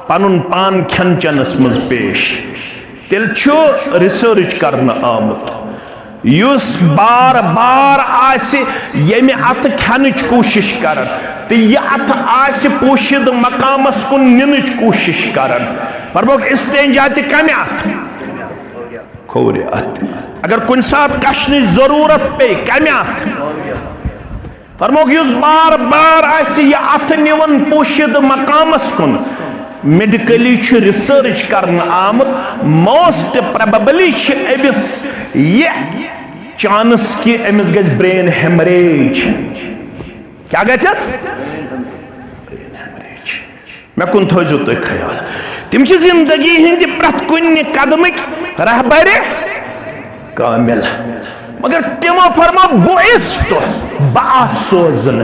पनुन पान खेन चनस मज पेश तेल रिसर्च करना आमुत युस बार बार आसे यमि अथ खेनच कोशिश कर तो यह अथ आसे पोशिद मकामस कुन निनच कोशिश कर फरमोख इस्तेंजा ते कम अथ खोरे अथ अगर कुन सात कशने जरूरत पे कम अथ फरमोख युस बार बार आसे यह अथ निवन पोशिद मकामस कुन मेडिकली रिसर्च करना आमुत मोस्ट प्रोबेबली अमिस यह चांस कि अमिस गज ब्रेन हेमरेज क्या गस मे कुन थो तुम ख्याल तिम जिंदगी हिंद प्रत कुन कदमिक रहबर कामिल मगर तिमो फरमा बुइस तो बा सोजन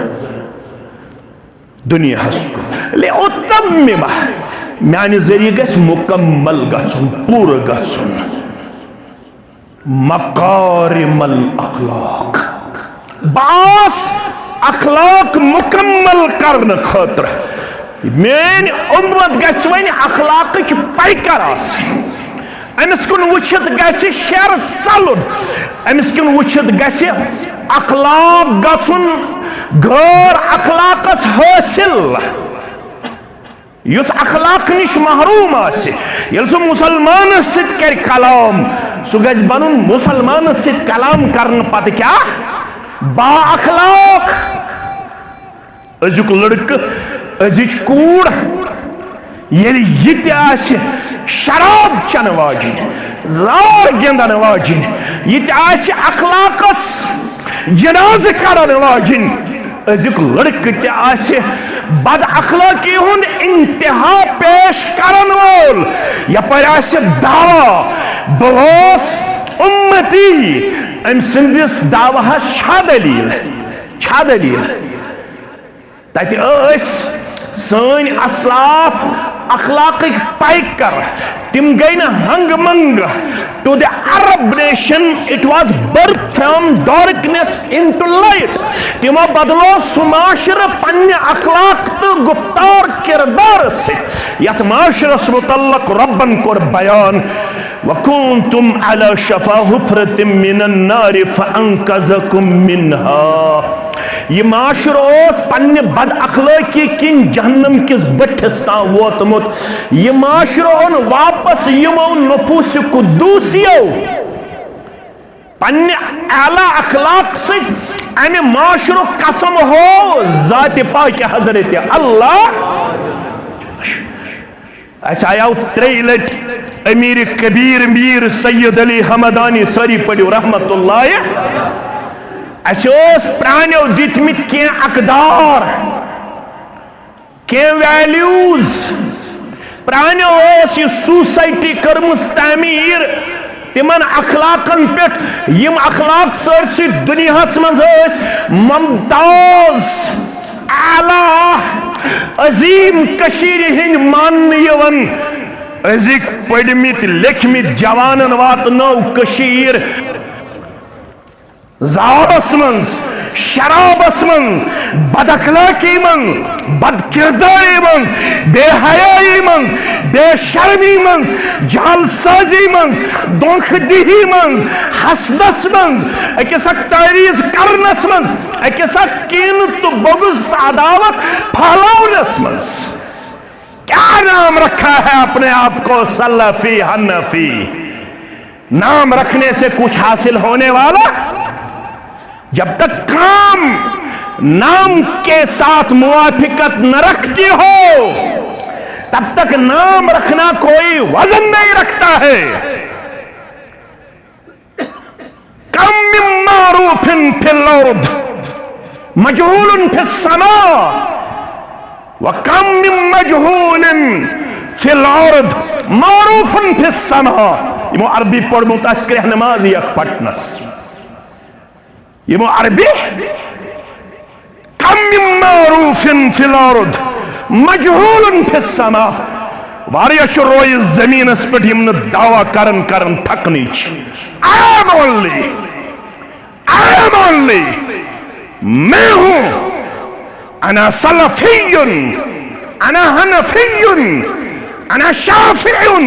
दुनिया ले उत्तम माने जरिए गस मुकम्मल गछुन पूर गछुन मकारिमल अखलाक बास अखलाक मुकम्मल करने खतर मेन उम्मत गस वन अखलाक पैकर अमिस कुन वुचित गस शर चलुन अमिस कुन वुचित गस अखलाक गछुन गैर अखलाकस हासिल युस अखलाक निश महरूम आसे यल सो मुसलमान सित कर कलाम सो गज बनून मुसलमान सित कलाम करन पत क्या बा अखलाक अजुक लड़क अजिच कूड़ ये यत आसे शराब चन वाजिन जार गिंदन वाजिन यत आसे अखलाकस जनाज करन वाजिन अजुक लड़क ते आसे बद अखलाकी हुंद इंतहा पेश करन वोल यपर आसे दावा बहोस उम्मती अम सिंदिस दावा छा दलील तत सन असलाफ अखलाक पैकर तिम गई ना हंग मंग to the Arab nation it was birth from darkness into light तिमो बदलो सुमाशर पन्ने अखलाक तो गुफ्तार किरदार से यत माशरस मुतल्लक रब्बन कोर बयान वकुंतुम अला शफा हुफरतिम मिनन नार फअनकज़कुम मिनहा यह माशर पन्ने बद अखलाकी किन जहन्नम किस बठिस तां वोतमुत यह माशर ओन वापस यमो नफूस कुद्दूसियो पन्ने आला अखलाक से अमे माशर कसम हो जात पाक हजरत अल्लाह आया 3 लट अमीर कबीर मीर सैयद अली हमदानी सारी पढ़ो रहमतुल्लाह प्राणो दितमित के अकदार के वैल्यूज प्राणो यह सोसाइटी कर्मस तामीर तिमन अखलाकन पे यम अखलाक सरसी दुनिया मज मुमताज आला अजीम कशीर हिंद मान यवन अजिक पढ़मित लेखमित जवानन वातनो कशीर जारस मंज शराबस मंज बदअखलाकी मंज बदकिरदारी मंज बेहयाई मंज बेशर्मी मंज जालसाजी मंज दोखदही मंज हसदस मंज अकिस तारीज करनस मंज अकिस कीन तो बगुज अदावत फैलावनस मंज क्या नाम रखा है अपने आप को सलफी हनफी। नाम रखने से कुछ हासिल होने वाला? जब तक काम नाम के साथ मुआफिकत न रखती हो तब तक नाम रखना कोई वजन नहीं रखता है। कम मिन मारूफिन फिल अर्द मजहूलन फिस समा व कम मिन मजहूलिन फिल अर्द मारूफन फिस समा। यमो अरबी पढ़मुत अस्कर नमाज यक पटनस यमो अरबी कम मिन मारूफिन फिल अर्द मजहूलन फिस समा। वारिया छ रोय जमीनस पे यम दावा करन करन थकनीच। आई एम ओनली मैं हूं अना सलफियुन अना हनफियुन अना शाफियुन।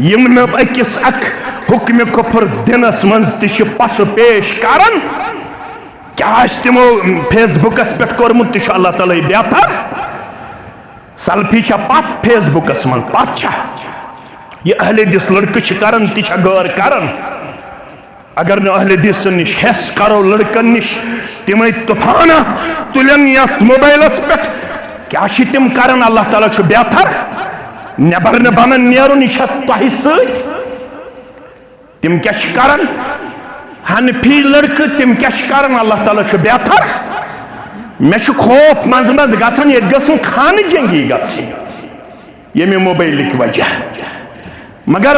यम न अकिस अख हुक्म कुफर दिनस मंज तिश पस पेश करन क्या तिमो फेसबुकस पे कोरमुत तिश अल्लाह ताला बेहतर सल्फी पत फेसबुकस मन पत यह अहले दिस लड़क करन तिश गौर करन। अगर न अहले दिस निश हेस करो लड़कन निश तिम तूफाना तुलन यथ मोबाइलस पे क्या तिम करन अल्लाह ताला छु बेहतर नबर न बनन नेरुन यह तह सत तिम क्या करन हनफी लड़क तिम क्या करन अल्लाह ताला छु बेहतर। मे खौफ मज मज गन ये गसन खान जंगी गमे मोबाइल वजह मगर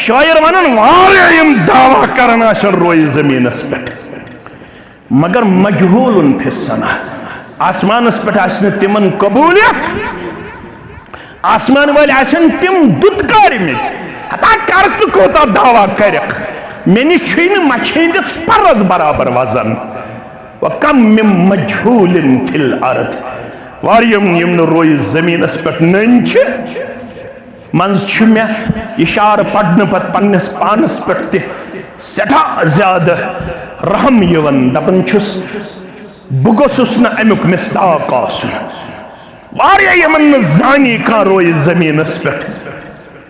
शायर वन वारिया दावा करन रोय जमीनस पे मगर मजहूल फिस समा। आसमानस पे तिमन कबूलियत आसमान वाल तिम दुत्कार हता कर तो कोता दावा कर मे निश मछेंदिस परस बराबर वजन व कम मिन मजहूलिन फिल अर्द। वारियम यम रोय जमीनस पे नन मंज मे इशार पढ़ने पत पन्नस पानस पे सठा ज्यादा रहम यवन दपन बह गोसुस न अमुक मिस्ताक आसन। वारिया यमन जानी का रोय जमीनस पे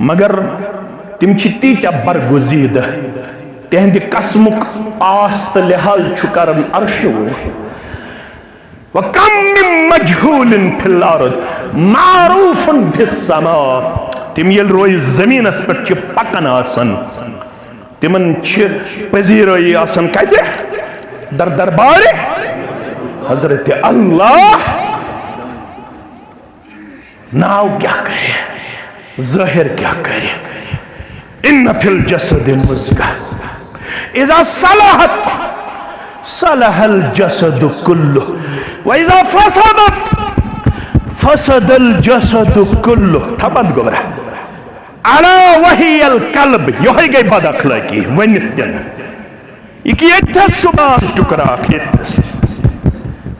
मगर तिम तीत्या बरगुजीद तेहंद कसमुक आस तो लिहाज करन अर्श व कम मिन मजहूलिन फिल अर्द मारूफन फिस समा। तिम ये रोय जमीनस पे पकन आसन तिमन पजीरई आसन कते दर दरबार हजरत अल्लाह। नाव क्या करे जाहिर क्या करे इन फिल जसद मुज़ग़ह इज़ा सलहत सलहल जसद कुल्लुह व इज़ा फसदत फसदल जसद कुल्लुह। थपत गोबरा अला वहियल कल्ब यही गई बद अखलाकी वन ये शुबाश टुकरा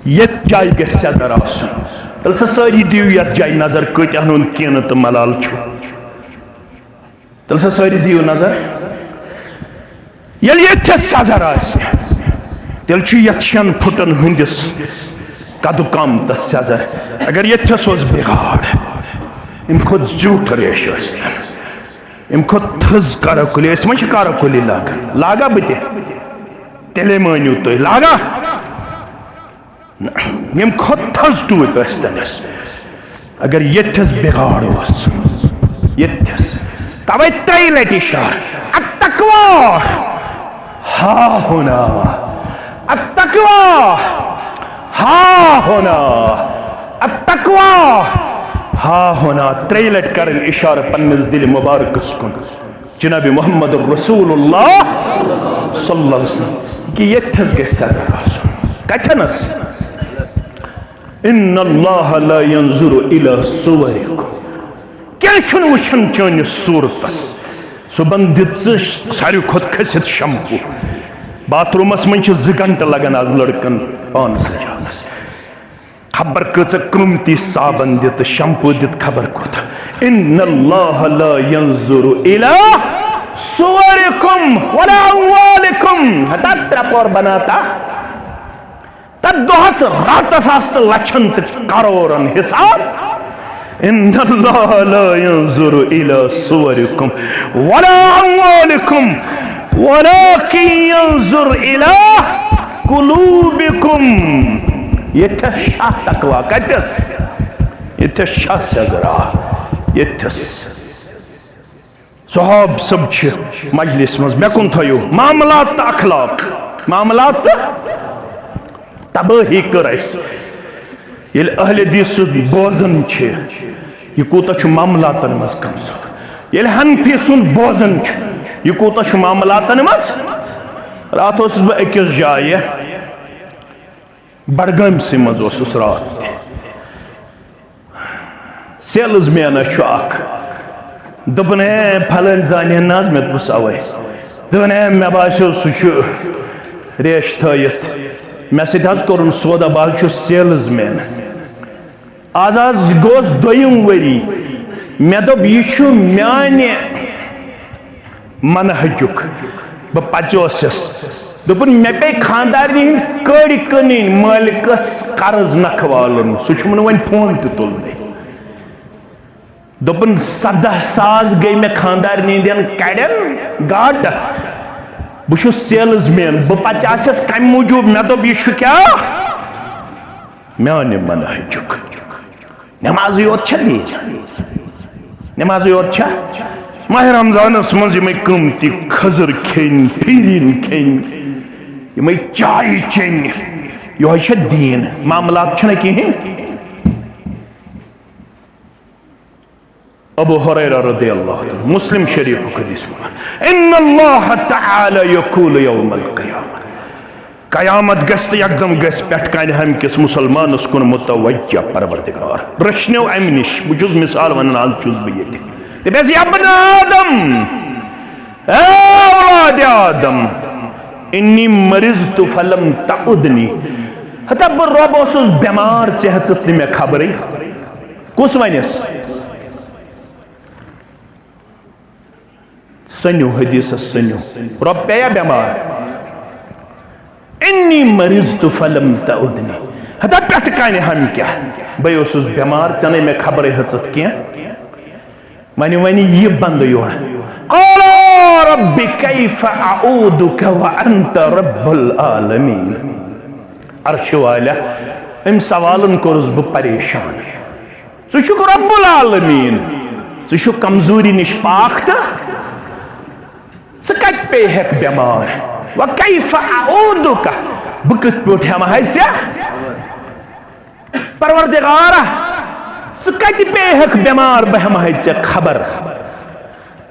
ये जाय गजर आसन तल सारी दिव ये जाय नजर कत कीन तो मलाल तल सारी दिव नजर ये सजर तेल ये फुटन हंदिस कदु कम तो सजर अगर ये बिगाड़ अम खुद जूठ रेश अम खुद थज कर कुली कर कुली लागा बह तेले मानिव तुम लागा यम खुद थज टूट तनिस अगर यथस बिगाड़ यथस तवे त्रय लट इशार अत्तक़वा हा होना अत्तक़वा हा होना अत्तक़वा हा होना त्रय लट कर इशार पन्निस दिल मुबारक कुन जनाब मोहम्मद रसूलुल्लाह सल्लल्लाहु अलैहि वसल्लम कि यथस गजर कथनस इन्नल्लाह ला यंजुरु इला सुवरिकुम क्या वुचन चनिस सूरतस सुबह दित सारे खुद खसित शैम्पू बाथरूमस मन 2 घंटे लगन आज लड़कन पान सजानस खबर कच कीमती साबन दित शैम्पू दित खबर कोत इन्नल्लाह ला यंजुरु इला सुवरिकुम वला अम्वालिकुम हता त्रपोर बनाता तद दोहस रातस आस्त लक्षन करोड़न हिसाब इन्नल्लाह ला यंजुरु इला सुवरिकुम वला अम्वालिकुम वलाकिन यंजुर इला कुलूबिकुम यथस शाह तकवा कतस यथस शाह सजरा यथस सहाब सब मजलिस मज मे कुन थयो मामलात अखलाक मामलात तबाही कर ये अहले हदीस बोजन यह कूत मामलातन मज कमजोर ये हनफी सुन बोजन यह कूत मामलातन मज रात बह अकिस जाय बडगाम से मज रात सेल्स मैन दोपन है फलन जान नाज मे दोस अवे दोपन है मे बासो सह रेश थत मे सौन सौदा बह सेल्स मैन आज गोस दोयम वरी मे दोप यह माने मनहजुक बह पचोसस दोपन मे पे खानदारनी हिंद कड़ कन मालिकस कर्ज नख वालन सह वन फोन तुलन दोपन 17 सास गई मे खानदारनी हिंदन कड़न गाट बह सेल्स मैन बह पचासस कम मूजूब मे दोप यह क्या माने मनहजुक नमाज योत दीन नमाज योत माह रमजानस मज कीमती खजर खेन फिरिन खेन यम चाय चेन यह दीन मामलात कहें अबू हुरैरा रज़ियल्लाहु अन्हु मुस्लिम शरीफ हदीस इन्नल्लाह तआला यक़ूलु यौमल क़ियामह क़यामत गस्त एकदम गस पेट कान हम किस मुसलमानस कुन मुतवज्जा परवरदिगार रश्नो अम निश बुजुज मिसाल वन आज चुज बयत दपस या इब्न आदम ए औलाद आदम इन्नी मरिज़तु फलम तउदनी हता ब रब ओसुस बीमार चहत मे खबर कुस वनस सन्यु हदीस सन्यु रब पे बीमार इन्नी मरिज़तु फलम तउदनी हता पेट कान हम क्या बह ओसुस बीमार चने मे खबर हचत क्या वन वन यह बंद योर क़ाला रब्बि कैफ़ अऊदुका व अंत रब्बुल आलमीन अर्श वाला अम सवालन कोरस बह परेशान छु रब्बुल आलमीन छु कमजोरी निश पाक तो कत पे हेक बीमार व कैफ़ अऊदुका बह कत पे हम परवरदिगार कत पे हेक बीमार बह हम खबर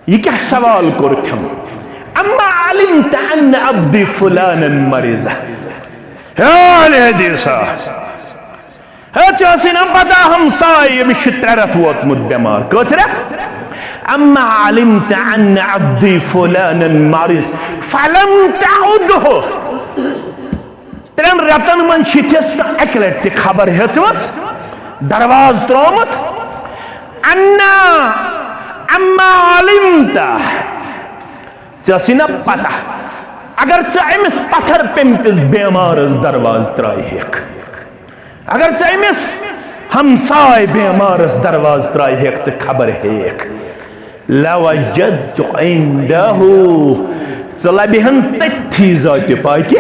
यह क्या सवाल कोर अम्मा अलिमत अन्न अब्दी फुलानन मरिज़ हदीसा पता हमसाय यमिस 3 रथ वोतमुत बीमार कस रथ अम्मा अलिमत अन्न अब्दी फुलानन मरिज़ फलम तउदहु 3 रतन मन छिथिस एक लट खबर हेचमस दरवाज त्रोमुत अन्ना अम्मा अलिमता चसी ना पता अगर अमिस पत्थर पेमतिस बेमारस दरवाज त्राय हेक अगर अमिस हमसाय बेमारस दरवाज त्राय हेक तो खबर हेक लवजदतु इंदहु लबहन तथी जाति पाकि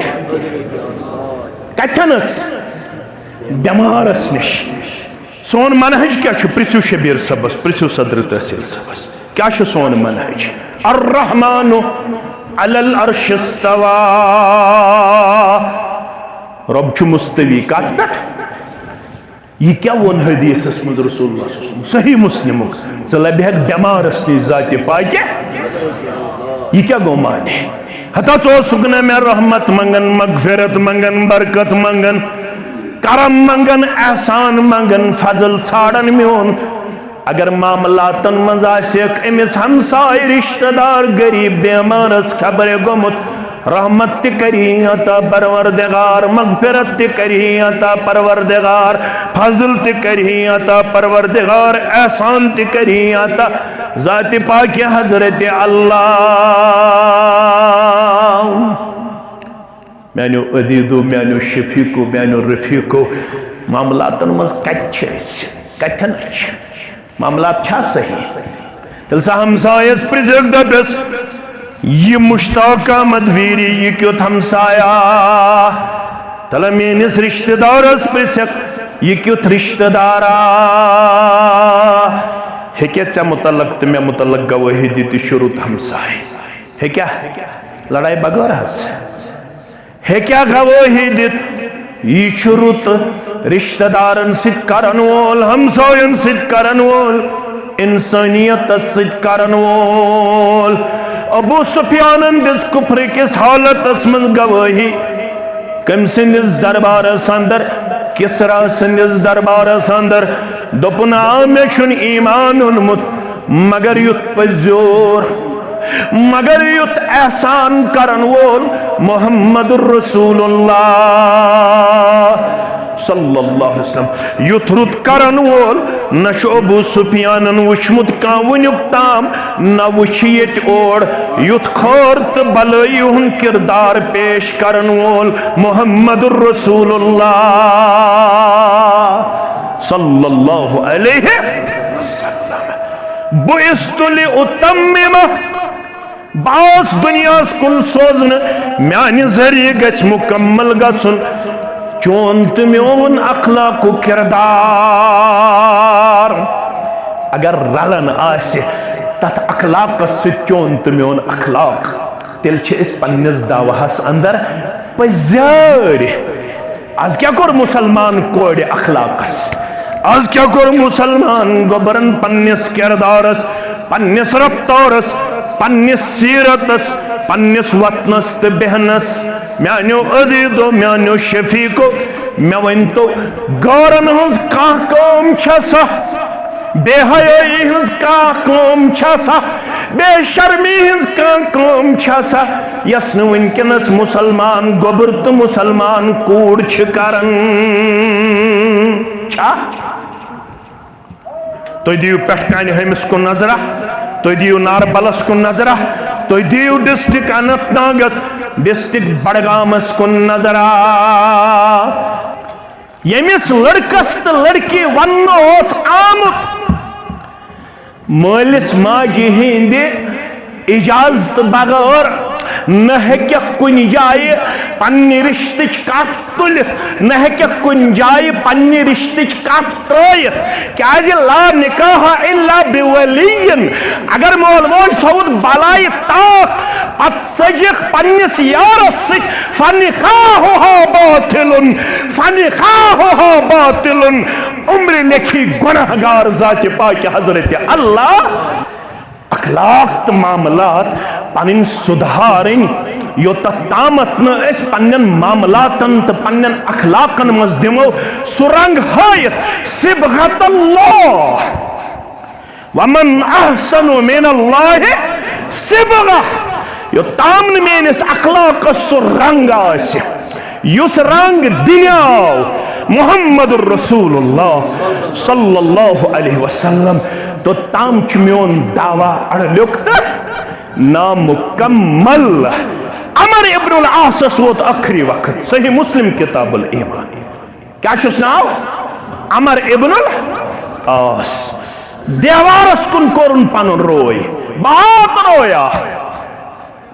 कथनस बेमारस निश सोन मनहज क्या पृथ्यू शबीर सबस पृथ्यू सदर तहसील सबस क्या सोन मनहज अर्रहमानु अलल अर्श इस्तवा रब मुस्तवी कत पे यह क्या वो हदीस मज रसूलुल्लाह सही मुस्लिम लबह बेमारस निश जाति पाकि यह क्या गो माने हता सुगन मे रहमत मंगन मगफिरत मंगन बरकत मंगन करम मंगन एहसान मंगन फजल छाड़न मोन अगर मामलातन मज अमिस हमसाय रिश्तेदार गरीब बेमारस खबर गोमुत रहमत त करी अता परवरदिगार, मगफिरत त करी अता परवरदिगार, फजल त करी अता परवरदिगार, एहसान त करी अता ज़ात पाक हज़रत अल्लाह। मैंने अदीदो, मैंने शफीको, मैंने रफीको मामलातन मज कथन मामलात छा सही तल सा हमसायस प्रिजक दबस ये मुश्ताक अहमद वीरी ये क्यों हमसाया तल मेनिस रिश्तेदारस प्रिजक ये क्यों रिश्तेदारा है क्या चा मुतल्लक ते मैं मुतल्लक गवाही दी शुरू हमसाय है क्या लड़ाई बगैर हस है क्या गवाही दी ये शुरुत रिश्तेदारन सिद्ध करन वोल, हमसायन सिद्ध करन वोल, इंसानियत सिद्ध करन वोल। अबू सुफियानन दिस कुफ्र किस हालत मन गवाही कम सिंदिस दरबार अंदर, किसरा सिंदिस दरबार अंदर दोपुन मे छुन ईमान ओनमुत मगर युत पजोर, मगर युत एहसान करन वोल मुहम्मदुर रसूलुल्लाह सल्लल्लाहु अलैहि वसल्लम युत रुत करन वोल न अबू सुफियानन वुचमुत का वुनुक ताम न वुच येत ओर युत खौर तो बलई हुन किरदार पेश करन वोल मुहम्मदुर रसूलुल्लाह सल्लल्लाहु अलैहि वसल्लम। बुइस्तु लिउतम्मिम बास दुनियास कुन सोजन म्यानि जरिए गछ मुकम्मल गछुन चोन तो म्योन अखलाकु किरदार। अगर रलन आसे तथ अखलाक चोन तो म्योन अखलाक तेल पन्निस दावाहस अंदर पजार। आज क्या कोर मुसलमान कोड अखलाकस, आज क्या कोर मुसलमान गोबरन पन्निस किरदारस, पन्निस रफ्तारस, पन्निस सीरतस, पन्निस वतनस तो बहनस। म्यानो अदीदो, म्यानो शफीको मे वन तो गौरन हज कह कौम छसा, बेहयाई हज कह कौम छसा, बेशर्मी हज कह कौम छसा यस न वनकनस मुसलमान गोबर तो मुसलमान कूड़ करन छा। तुम दियो पेटकान हमिस कुन नजरा, तुम दियो नारबलस कुन नजरा, तुम दियो डिस्ट्रिक्ट अनंतनागस, डिस्ट्रिक्ट बडगामस कुन नजरा। यमिस लड़कस तो लड़की वन आमुत मालिस माजी हिंद इजाजत बगैर न हेक कुन जाय पन्ने रिश्तच कथ तुलित, न हेक कुन जाय पन्ने रिश्तच कथ त्रित। क्या ला निकाह इल्ला बिवलियन, अगर मोल मोज थोद बलाई ताक पत सजिक पन्निस यारस फनिकाहुहा बातिलुन, फनिकाहुहा बातिलुन। उम्र लेखी गुनहगार जात पाक हजरत अल्लाह अखलाक मामलात पन सुधारन योत तामत न पन्न मामलातन तो पन्न अखलाकन मज दिमो सुरंग हायत सिबगतल्लाह वमन अहसनु मिनल्लाहि सिबगा। यो तामन मेनिस अखलाक सुरंग आसि युस रंग दियाव मुहम्मदुर रसूलुल्लाह सल्लल्लाहु अलैहि वसल्लम। तो ताम म्योन दावा अड़ल्युक नामुकम्मल। अमर इब्नुल आस वोत आखिरी वक्त सही मुस्लिम किताबुल ईमान। क्या छुस नाव? अमर इब्नुल आस। देवारस कुन कोरुन पनुन रोय, बहुत रोया,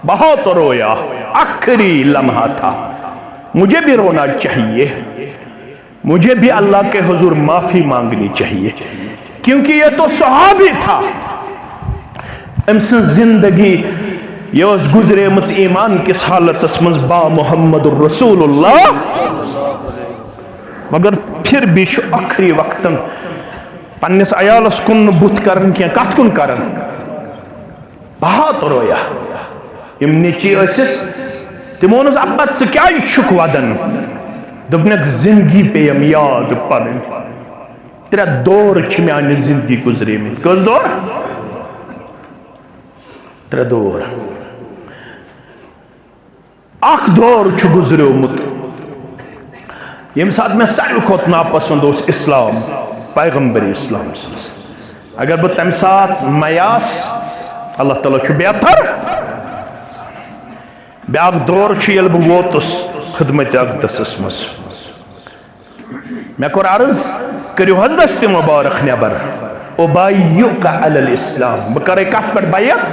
बहुत रोया। आखिरी लम्हा था, मुझे भी रोना चाहिए, मुझे भी अल्लाह के हुजूर माफी मांगनी चाहिए, क्योंकि ये तो सहाबी था। अम्स जिंदगी ये गुजरे मस ईमान किस हालत मज बा मुहम्मदुर रसूलुल्लाह, मगर फिर भी आखिरी वक्तन पन्निस अयालस कुन बुत करन क्या कत कुन करन। बहुत रोया। यम नेची असिस तिमो नस अब्बा स क्या वदन, दोपनक जिंदगी पे यम याद पन त्रे दौर मानी जिंदगी गुजरे कस दौर त्रे दौर अख दौर गुजरियोमुत यम साथ में सारे खुद नापसंद इस्लाम पैगम्बर इस्लाम अगर बह तम साथ मयास अल्लाह ताला बेहतर ब्याक दौर बह वोतुस खिदमत अक़दस मज मे कोर अर्ज करियो हज दस्ते मुबारक नबर उबाय्युका अलल इस्लाम बह करे कत पे बैयत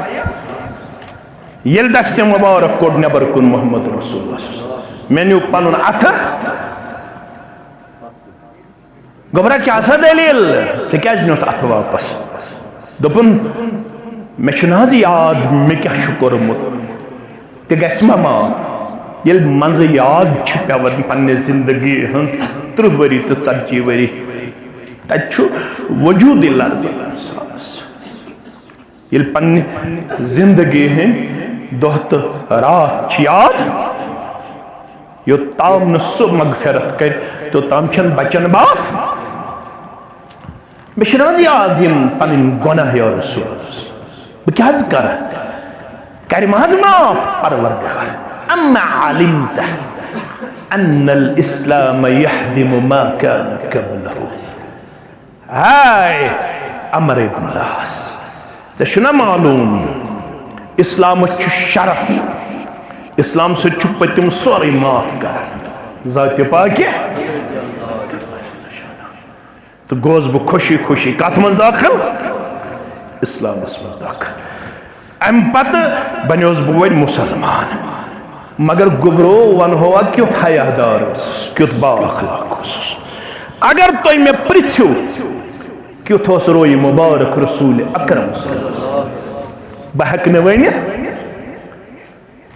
ये दस्ते मुबारक कोड नबर कुन मोहम्मद रसूलुल्लाह मे न्यू पन अथ गोबरा क्या दलील तो क्या नुत अथ वापस दोपन मे याद मे क्या कोर्मुत तो गस मान ये मज याद पेवान पन्ने जिंदगी हंद 30 वरी तो 40 वरी तत वजूद लर्ज ये पन्ने जिंदगी हंद दह तो रात याद यो ताम न सु मगफिरत कर तो ताम छन बचन बात मे याद पन गुनाह या रसूल बह क्या कर माफ परवरदिगार अम्मा अलिमत अन्नल इस्लाम यहदिमु मा कान क़ब्लहु हाय अमर इब्न लास छना मालूम इस्लाम शरफ इस्लाम से पतिम सोरे माफ कर जात पाक तो गोस बह खुशी खुशी कत मज दाखिल इस्लाम मज दाखिल अम पत बनियोस बह वन मुसलमान मगर गुगरो वन हुआ क्युत हयादार क्युत बाअखलाक अगर तुम मे पृथ्यू क्युत रोय मुबारक रसूल अकरम बह हेक वन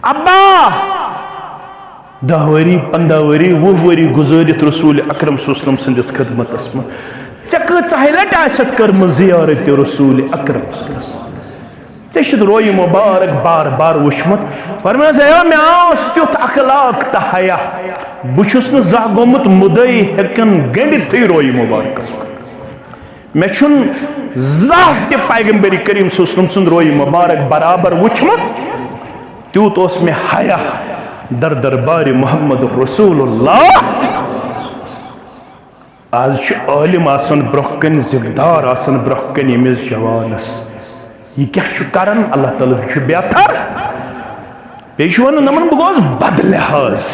अब्बा 10 वरी 15 वरी 20 वरी गुजरित रसूल अकरम सदिस खिदमत मे कह लट कर्म जियारत रसूल अकरम े रोय मुबारक बार बार वुचमुत फरमाया मे आस तुथ अखलाक तो हया बहुस ना गोमुत मुदई हेकन गंडित रोय मुबारक मे जा पैगम्बर करीम सुन रोय मुबारक बराबर वुचमुत तूत मे हया दर दरबार मोहम्मद रसूलुल्लाह आज आलिम आसन ब्रोह कन जिम्मेदार आसन ब्रोह कन यमिस जवानस ये क्या करन अल्लाह ताला बेहतर बे नमन बह गोस बद लिहाज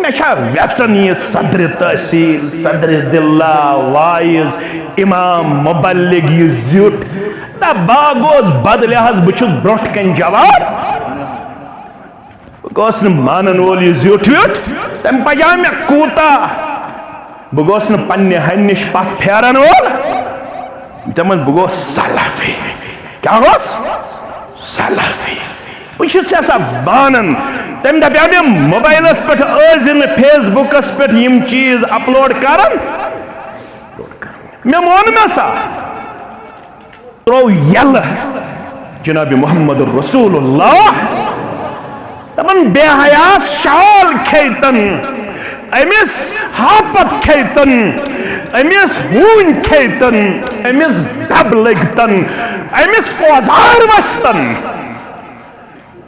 मे वेचन यह सदर तहसील सदर दिल्ला वाइज इमाम मुबल्लिग यह जुट ना बह गोस बद लिहाज बहुत ब्रोह कन जवान गोस मानन वोल यह जुट व्युट तम पजा मे कूता बह गोस पन्ने हन निश पथ फेरन वोल तम बह गोस सलाफी क्या गोस सलाफी बह बानन तम दपा मे मोबाइलस पे फेसबुकस पे यम चीज अपलोड करन मे मोन मे सा त्रो यल जनाब मोहम्मद रसूलुल्लाह तमन बेहयास शाल खेतन अमिस हापत खेतन अमिस हून खेतन अमिस दब लगतन अमिस पौजार वस्तन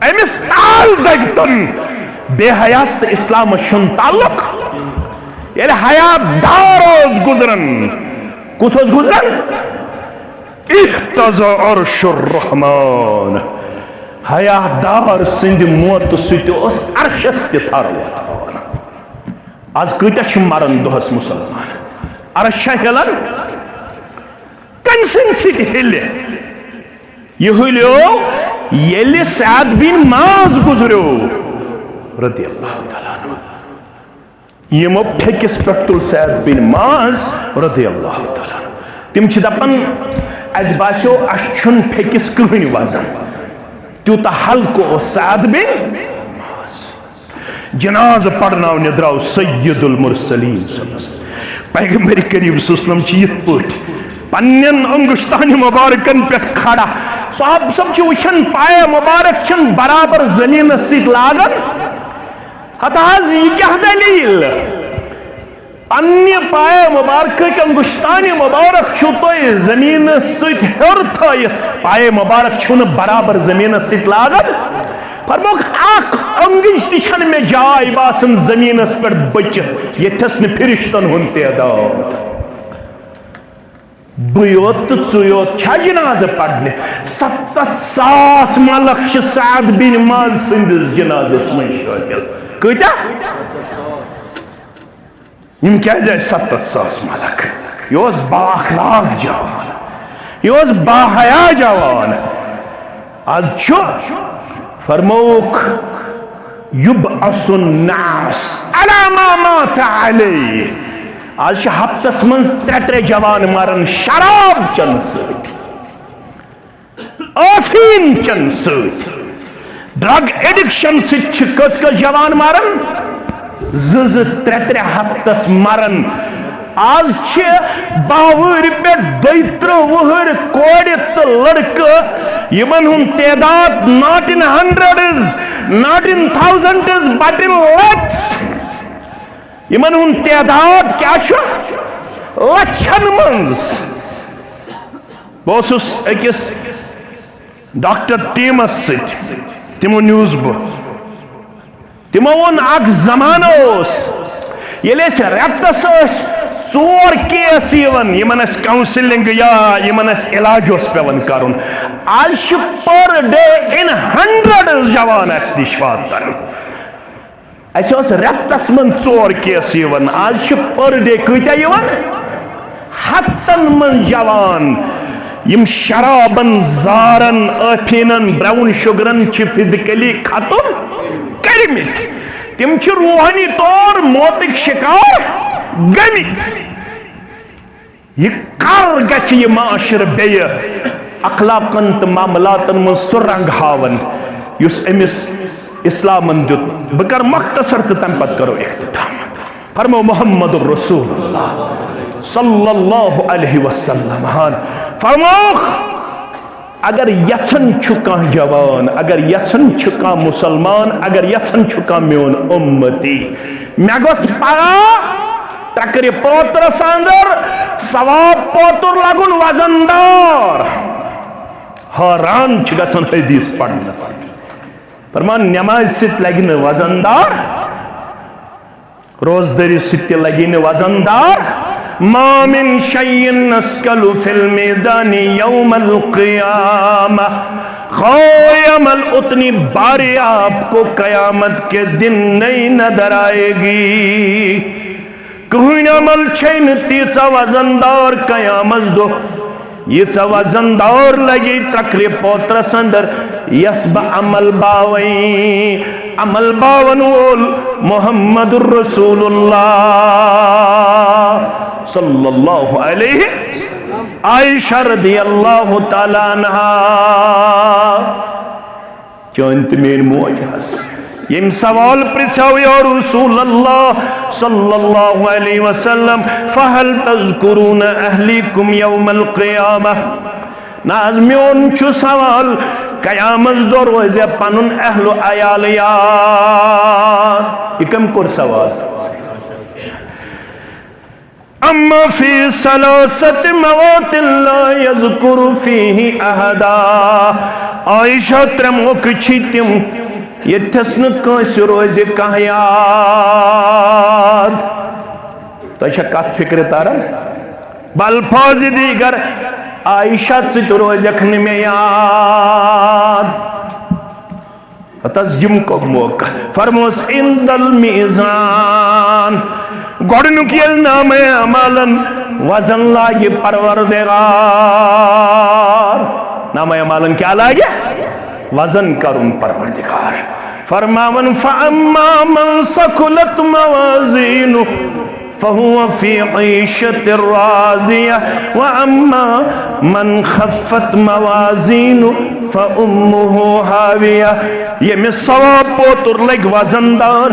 अमिस ताल दगतन बेहयास तो इस्लाम शुन ताल्लुक ये हयादार गुजरन कुस गुजरन इhtज़ा अर्शुर रहमान हयादार सिंध मौत सत अर्शस तर वान आज कत मरन दोहस मुसलमान अर्श हिलन कम सिल यह हिलो ये सअद बिन माज गुजरो रदियल्लाहु तआला अन्हु यमो फेकिस पे तुल सअद बिन माज रदियल्लाहु तआला तिम दपान अस बासो अन फेकिस कहन वजन तूत हल्को सअद बिन जनाज पढ़नावने द्राव सय्यदुल मुरसलीन पैगम्बर करीम सल्लल्लाहु अलैहि वसल्लम पन्नन अंगुश्तान मुबारकन पे खड़ा साहब सब वुचन पाया मुबारक बराबर जमीन सत लागन हत यह क्या दलील पन्ने पाए मुबारक अंगुश्तान मुबारक छु तो जमीन सत हेर थयत पाए मुबारक छु न बराबर जमीन सत लागन फरमोक अख अंगिश तिछन में जाय बासन जमीन पे बच यथस न फिरिश्तन हुन तदाद बुयोत चुयोत छा जनाज पढ़ने 70,000 मलक साद बिन माज सिंदिस जनाजस में शामिल कता यम क्या जाए 70,000 मलक यह बाखलाक जवान यह बाहया जवान आज फरमोक युब असुन्नास अला मा मात अलैहि आज हफ्तस मन 3 जवान मारन शराब चन सत अफीम चन सत ड्रग एडिक्शन कस जवान मारन 2-3 हफ्तस मरन आज 52 पे 2-3 कोड़ तो लड़क यमन हुन तादाद not in hundreds not in thousands but in lakhs Yemen हुन तादाद क्या लक्षन मंज बहुस अकिस डॉक्टर टीमस सत तिमो न्यूज बो तिमो वोन अख जमाना ये रेतस 4 केस यमन काउंसलिंग या यमन इलाज पेवन कर आज पर डे इन 100 जवान निश वातान रेतस मन 4 केस आज पर डे कत्या हतन मन जवान यम शराबन जारन अफीनन ब्राउन शुगरन फिजिकली खत्म करमित तिम रूहानी तौर मौतिक शिकार गमित यह कर गि माशर बे अखलाकन तो मामलातन मन सह रंग हावन अमिस इस्लामन दुत बह कर मख्तसर तो तम पत करो इख्तिताम फरमो मोहम्मद रसूलुल्लाह सल्लल्लाहु अलैहि वसल्लम फरमो अगर यछन कह जवान अगर यछन कह मुसलमान अगर यछन कह मोन उम्मती मे गोस पगा तकर पोतर अंदर सवाब पोतर लगुन वजनदार हैरान गन हदीस पढ़ने फरमान नमाज सत लगे वजनदार रोजदारी सत लगे वजनदार मा मिन शैइन नस्कलु फिल मैदानी यौमल क़ियामा ख़ौयमल उतनी बारी आपको कयामत के दिन नहीं नजर आएगी कहून अमल छैन तीचा वजनदार कयामत दो यीचा वजनदार लगी तकरे पोत्र संदर यसब अमल बावन वोल मोहम्मदुर रसूलुल्लाह सल्लल्लाहु अलैहि आयशा रदियल्लाहु ताला अन्हा चंत मेर मोज हस यम सवाल पृछाव या रसूलल्लाह सल्लल्लाहु अलैहि वसल्लम फहल तज़कुरून अहलीकुम यौमल क़ियामह नाज म्योन छु सवाल कयामत दो रोज़ पनुन अहलो अयाल याद इकम कोर सवाल अम्मा फी सलासत मवातिन ला यज़कुरु फीही अहदा आयशा त्रमोक छितिम यथस न कंस रोज कह याद तो कत फिक्र तारन बल्फाज दीगर आयशा रोजक मे याद तस जिम को मौका फरमोस इंदल मीज़ान गोडनुक यल नामे अमालन वजन लागे परवरदिगार नामे अमालन क्या लागे वजन करुन परवरदिगार फरमावन फअम्मा मन सकुलत मवाज़ीनु फहुव फी ईशतिर राज़िया व अम्मा मन खफ़्फ़त मवाज़ीनु फउम्मुहु हाविया ये में सवाब पोतुर लग वजनदार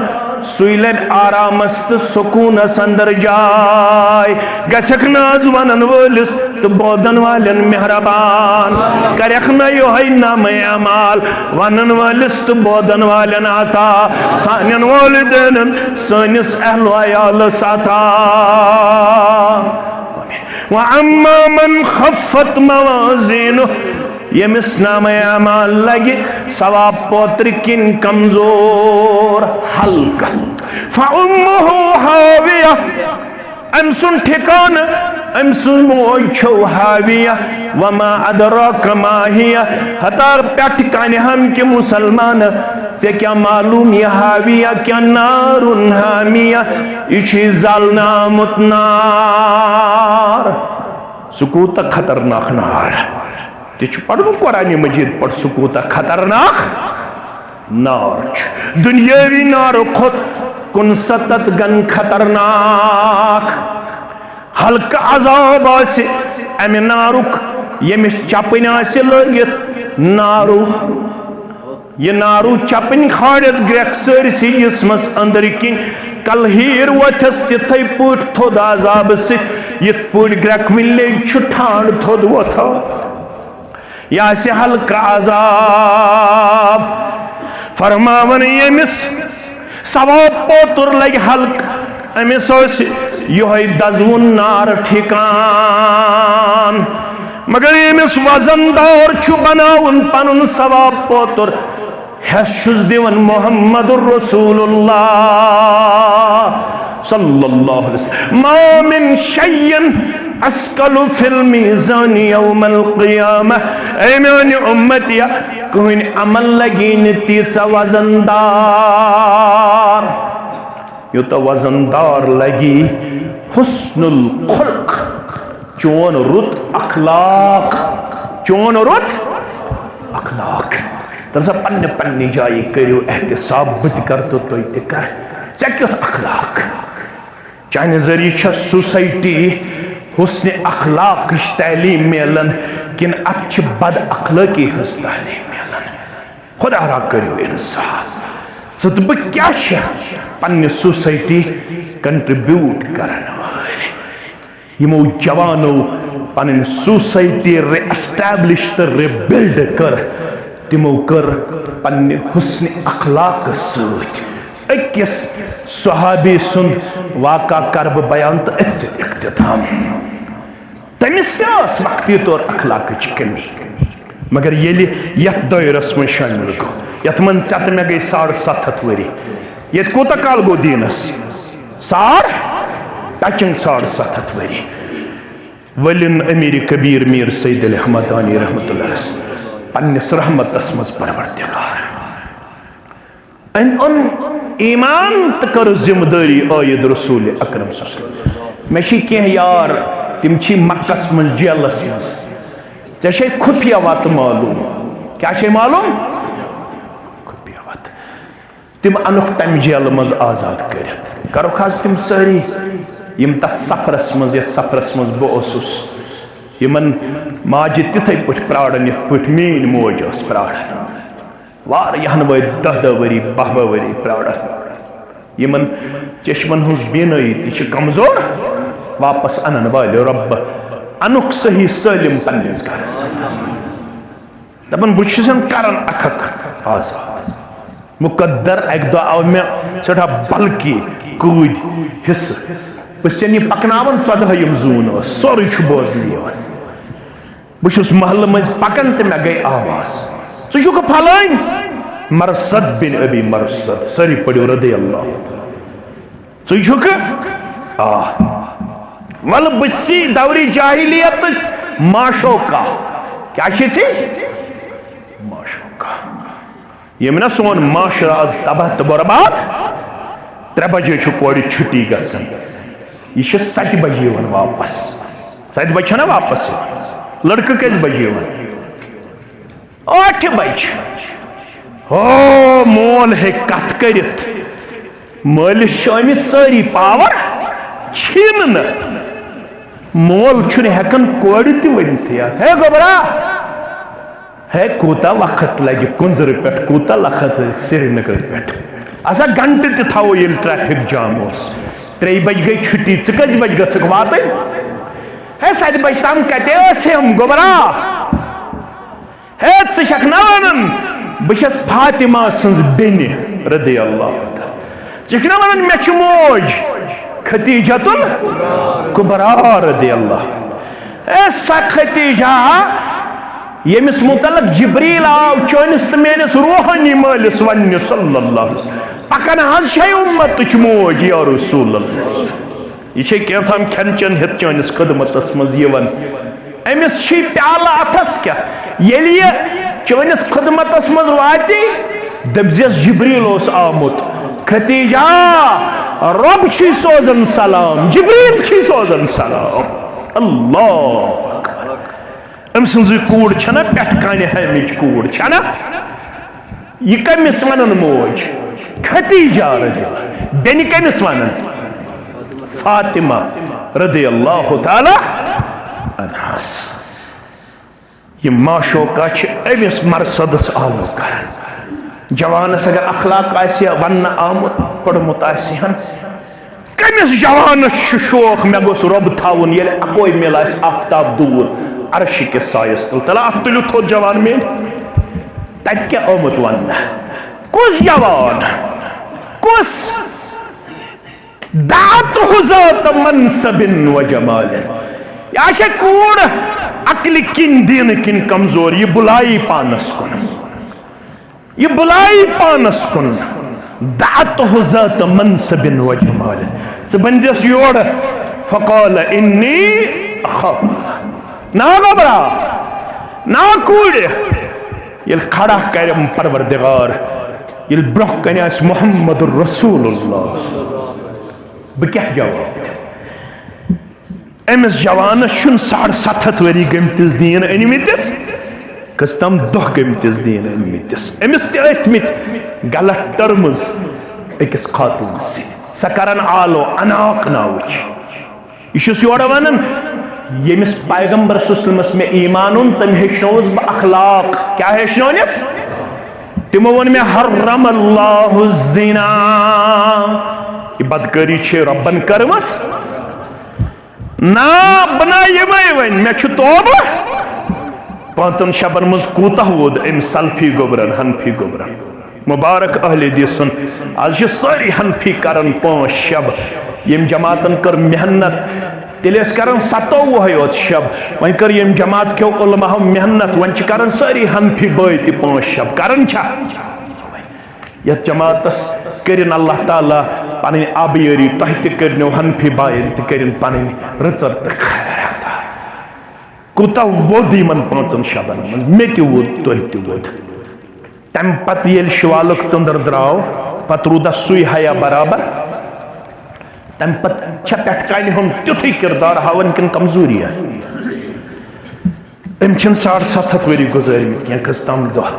सुइलन आरामस तो सुकूनस अंदर जाय गछक नाज वनन वलिस तो बोदन वालन मेहरबान करख न योहै नाम अमाल वनन वलिस तो बोदन वालन आता सानन वालिदैन सनिस अहल अयाल साता व अम्मा मन खफ्फत मवाजीनु यमिस नाम अमाल लगे सवाब पोत्र किन कमजोर हल्का फउम्मुहु हाविया अमसुन ठिकान अमसुन मोछो हाविया वमा अदराक मा हिया हतार पेट कान हम के मुसलमान से क्या मालूम ये हाविया क्या नारुन हामिया इछि जलना मुतनार सुकूत खतरनाक नार पढ़ू कुरान मजीद पढ़ सुकूत खतरनाक नार दुनियावी नारो खुद कुन सतत गन खतरनाक हल्का अजाब आसे अमे नारुक यमिस चपन आसे लगित नारू ये नारू चपन खाड़स ग्रेक सरसी जिसमस अंदर किन कल हीर वथस तिथै पुट थोद अजाब से यत पुट ग्रेक मिले ठाण थोद वथा या से हल्का अजाब फरमावन यमिस सवाब पोतुर लग हल्क अमिस योहै दजवुन नार ठिकान मगर यमिस वजनदार छु बनाउन पनुन सवाब पोतुर हशुस दिवन मुहम्मदुर रसूलुल्लाह सल्लल्लाहु अलैहि वसल्लम मा मिन शैइन अस्कलु फिल मीज़ान यौमल क़ियामह ऐ मेरी उम्मतिया कोई अमल लगी तीसा वजनदार यो तो वजनदार लगी हुस्नुल खुल्क चोन रुत अखलाक चोन रुत अखलाक तरसा पन्ने पन्ने जाई करियो एहतिसाब बत कर तो कर चक्योत अखलाक चाहे जरिए सोसाइटी हुस्न अखलाक तालीम मिलन किन अच्छ बद अखलाकी हस तालीम मिलन खुदा रा करियो इंसाफ सत बह क्या पन्ने सोसाइटी कंट्रीब्यूट करन वाले यमो जवानो पन सोसाइटी रे एस्टैब्लिश तो रिबिल्ड कर तिमो कर पन्ने हुस्न अखलाक सत अकिस सहाबी सुन वाका करब बयान तो इख्तिताम तमिस वक्ती तौर अखलाक कमी मगर ये यथ दायरस में शामिल गो यथ मन चत मे गई 750 वरी ये कोता काल गो दीनस टचिंग 750 वरी वलिन अमीर कबीर मीर सैयद अली अहमदानी रहमतुल्लाह पन्निस रहमतस मज परवरदिगार अन ईमान तो कर जिम्मेदारी आयद रसूल अकरम सल्लल्लाहु मे कह यार तिम मक्कस मन जेलस मज ऐसे खुफिया वत मालूम क्या मालूम खुफिया वत तिम अनुक तम जेल मज आजाद कर करो आज तिम सारी यम तथ सफरस मज ये सफरस मज बहुस यमन माज तिथे पे प्राड़न ये पे मेन मोज प्राड़न वारियाहन वरी 10 वरी 12 वरी प्राड़न यमन चश्मन हुज बेनई ती कमजोर वापस अनन वाले रब अनुक सही सलिम पन्निस घरस दपन बुछन करन अखक आजाद मुकद्दर एक दो आव मे सठा बल्कि कूद हिस बसन पकनावन 14 जून सोरी बोजन बहुत महल मज पकन तो मे गई आवाज चुक फलान मरसद बिन अबी मरसद सारी पढ़ो रदी अल्लाह चुक वल बसी दौरी जाहिलियत माशो का क्या माशो का यम ना सोन माशरा आज तबाह तो बर्बाद 3 बजे कोड़ छुट्टी गसन यह 7 बजे वापस 7 बजे ना वापस लड़के कस बजे 8 बजे हो मोल है कत करित मल शामित सारी पावर छीन मोल छुन हेकन कोड़ तनित है गोबरा है कूता वक्त लगे कुंजर पे कूता लखत श्रीनगर पे असा घंटे ते थाओ ये ट्रैफिक जाम होस 3 बज गई छुट्टी कज बज गक वात है 7 बज तम कते हम गोबरा है छक ना वन बस फातिमा सज बेन रदी अल्लाह छक ना वन मे मोज खतीजतुल कुबरा रदी अल्लाह ऐसा खतीजा यमिस मुतलक जिब्रील आव चोनिस तो मेनिस रूहानी मालिस वन सल्लल्लाहु अलैहि वसल्लम पकन हज शे उम्मत मोज या रसूल अल्लाह ये कैथम खेन चन हेत चोनिस खदमतस मज यवन अमिस प्याल अथस क्या ये चोनिस खदमतस मज वाति दबजियस जिब्रील ओस आमुत खतीजा रब छी सोजन सलाम जिब्रील छी सोजन सलाम अल्लाह अम सज कूड़ छना पेट कान हमिच कूड़ छना यह कमिस वन मोज खतीजा रदी बेन कमिस वन फातिमा रदी अल्लाह तआला अन्हास यह माशोका अमिस मरसदस आलो कर जवानस अगर अखलाक वन आमुत पड़मुत कमिस जवानस शोक मे गोस रब थावन ये अकोई मिल आफ्ताब दूर अर्श के सायस तल तला तुलु थो जवान में तत क्या आमुत वन कुस जवान कुस दात हुजात मनसबिन व जमाल या कूड़ अकल किन दिन किन कमजोर ये बुलाई पानस कुन ये बुलाई पानस कुन दात हुजात मनसबिन व जमाल बंजस योड़ फकाल इन्नी ना घबरा ना कूड़ ये खड़ा करम परवरदिगार ये ब्रोह कन मोहम्मद रसूलुल्लाह बह क्या जवाब अमिस जवानस 7.5 वरी गमतिस दीन अनमितिस कस्तम दह गमतिस दीन अनमितिस अमिस तमित गलत टर्मस अकिस खातून स करन आलो अनाक नावच यह योड़ वन यमिस पैगंबर सल्लल्लाहु मे ईमान तम हेचनोस बह अखलाक क्या हेचनोनिस तमो वन मे हर्रम अल्लाहु ज़िना यह बदकारी रब्बन करमस ना बना यमे वन मे तोब 5 शबन मज कूता वोद अम सल्फी गोबरन हनफी गोबरन मुबारक अहले दिसन आज सारी हनफी करन 5 शब यम जमातन कर मेहनत तेल कर 27 शब वन कर यम जमात क्यों उलमा मेहनत वन कर सारी हनफी बय 5 शब करन ये जमातस कर अल्लाह ताला पन आबियरी तह तनो हनफी बायन तन पन रचर तो खैर कूता वोद इन 5 शबन मज मे तोद तुह तोद तम पत ये शिवालुक चंदर द्राव पत रूदा सुई हया बराबर तम पत पेट कान हम तुथ किरदार हावन किन कमजोरी अम 7.5 वरी गुजरमित क्या कस्तम दह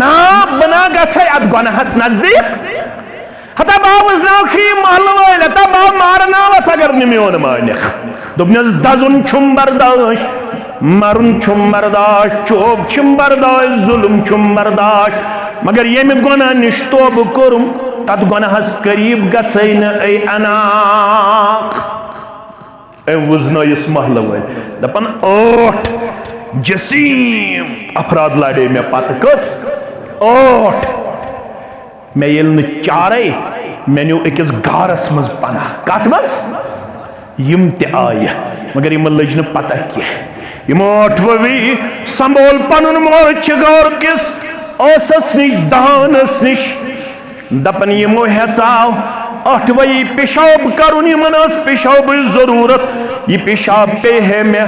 ना बना गए अत गुनहस नजदीक हता बाबस नाव खी महल वाल हता बाब मारनावत अगर निम्योन मानिक दोपनस दजुन छुम बर्दाश्त मरुन छुम बर्दाश्त चोब छुम बर्दाश्त जुल्म छुम बर्दाश्त मगर यम गुनाह निश तोब कोरुम तत गुनाहस करीब गई न अनाक वुजनस महल वाल दपन 8 जसीम अफराद लड़े मे पत कच 8 मे ये चारे मे न्यू अकिस गारस मज पना कत मज यम त आय मगर यम लज न पता कह यम 8वीं संभोल पन मोच गौर किस ओसस निश दानस निश दपन यमो हेचाव 8वीं पेशाब करुन यमन पेशाब जरूरत यह पेशाब पे है मे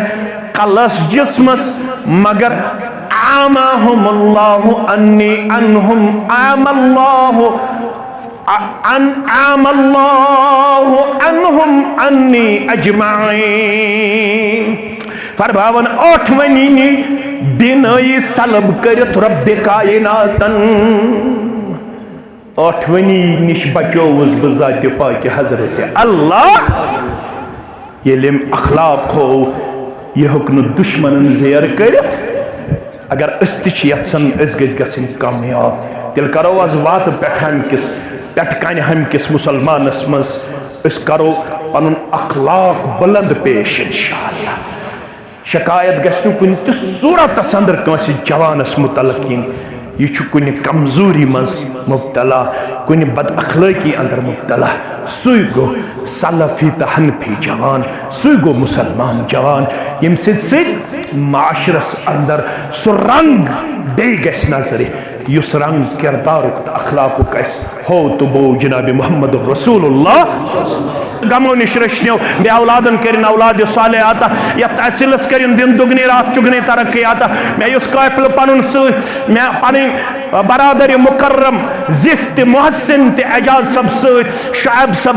कलस जिस्मस मगर आमाहुमुल्लाहु अन्नी अनहुम आमल्लाहु अनहुम अन्नी अजमाइन फरमावन 8वीं बिनई सलब करत रब्बे कायनातन 8वीं निश बचोवस बजात पाक हजरत अल्लाह ये अखलाक हो यह हुक्न दुश्मन जेर करत अगर अस तन गसन कामयाब तेल करो आज वात पेठान किस टटकान हम किस मुसलमानस मज करो पन अखलाक बुलंद पेश इंशाअल्लाह। शिकायत गु कुन सूरत अंदर कंस जवानस मुतलक यह कुन कमजोरी मज मुब्तला कुन बद अखलाकी अंदर मुब्तला सुई गो सलफी तो हनफी जवान सुई गो मुसलमान जवान यम माशरस अंदर सु रंग बे गस नजर युस रंग किरदारुक तो अखलाकुक हो तो बो जनाब मोहम्मद रसूलुल्लाह गमो निश रशनो बे औलादन करिन औलाद साले आता या तहसीलस करिन दिन दुगनी रात चुगनी तरक्की आता मैं उस काफिल पनुन मैं पनी बरादर मुकर्रम जिफ्त मोहसिन ते एजाज सब शायब सब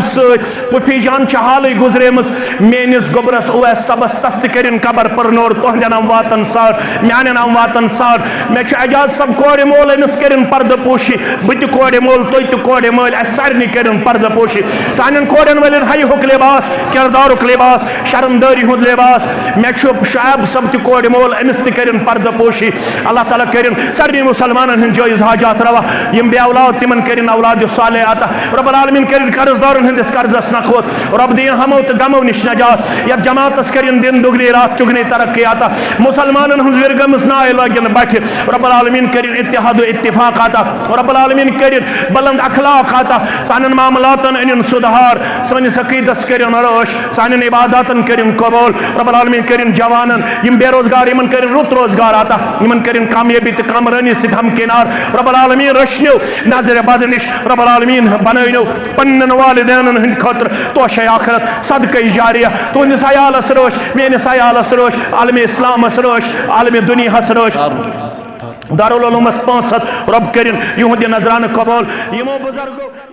पुफी जान हाल गुजरे मेनिस गोबरस ओवैस सबस तस्त करिन कबर परनोर तोहन वातन सार मान वातन सार मे एजाज सब कोर मोल अमिस करिन पर्द पोशी बह कोर मोल तुह तो कोर मोल सारे करिन पर्द पोशी सान कोरन वालन हय हुक लिबास किरदारुक लिबास शर्मदारी हुंद लिबास मे शायब सब तो कोर मोल अमिस तरिन पर्द पोशी अल्लाह ताला करिन सारे मुसलमान हंद जायज हाजात रवा यम बे औलाद तिमन करिन औलाद साले आता रब्बुल आलमीन करिन कर्जदारन हंदिस कर्जस नखोत रब दीन हमो तो गमो निश नजात या जमातस करिन दिन दुगनी रात चुगनी तरक्की आता मुसलमानन हंज विरगमस नाय लगिन बठ रब्बुल आलमीन करिन इत्तिहाद व इत्तिफाक आता रब्बुल आलमीन करिन बुलंद अखलाक आता सानन मामलातन अनिन सुधार सनिस अकीदस करिन रोश सानन इबादतन करिन कबूल रब्बुल आलमीन करिन जवानन यम बेरोजगार यमन करिन रुत रोजगार आता यमन करिन कामयाबी ते कामरानी सित हम किनार रब्बुल आलमीन रशनो नजर बद निश रब्बुल आलमीन बनैनो पन्नन वालिदैन हंद खतर तोशे आखिरत सदका जारिया तुंदिस अयालस रोश मेनिस अयालस रोश आलम इस्लामस रोश आलम दुनियास रोश दारुल उलूमस 500 रब करिन युहद नजरान कबूल यमो बुजुर्गो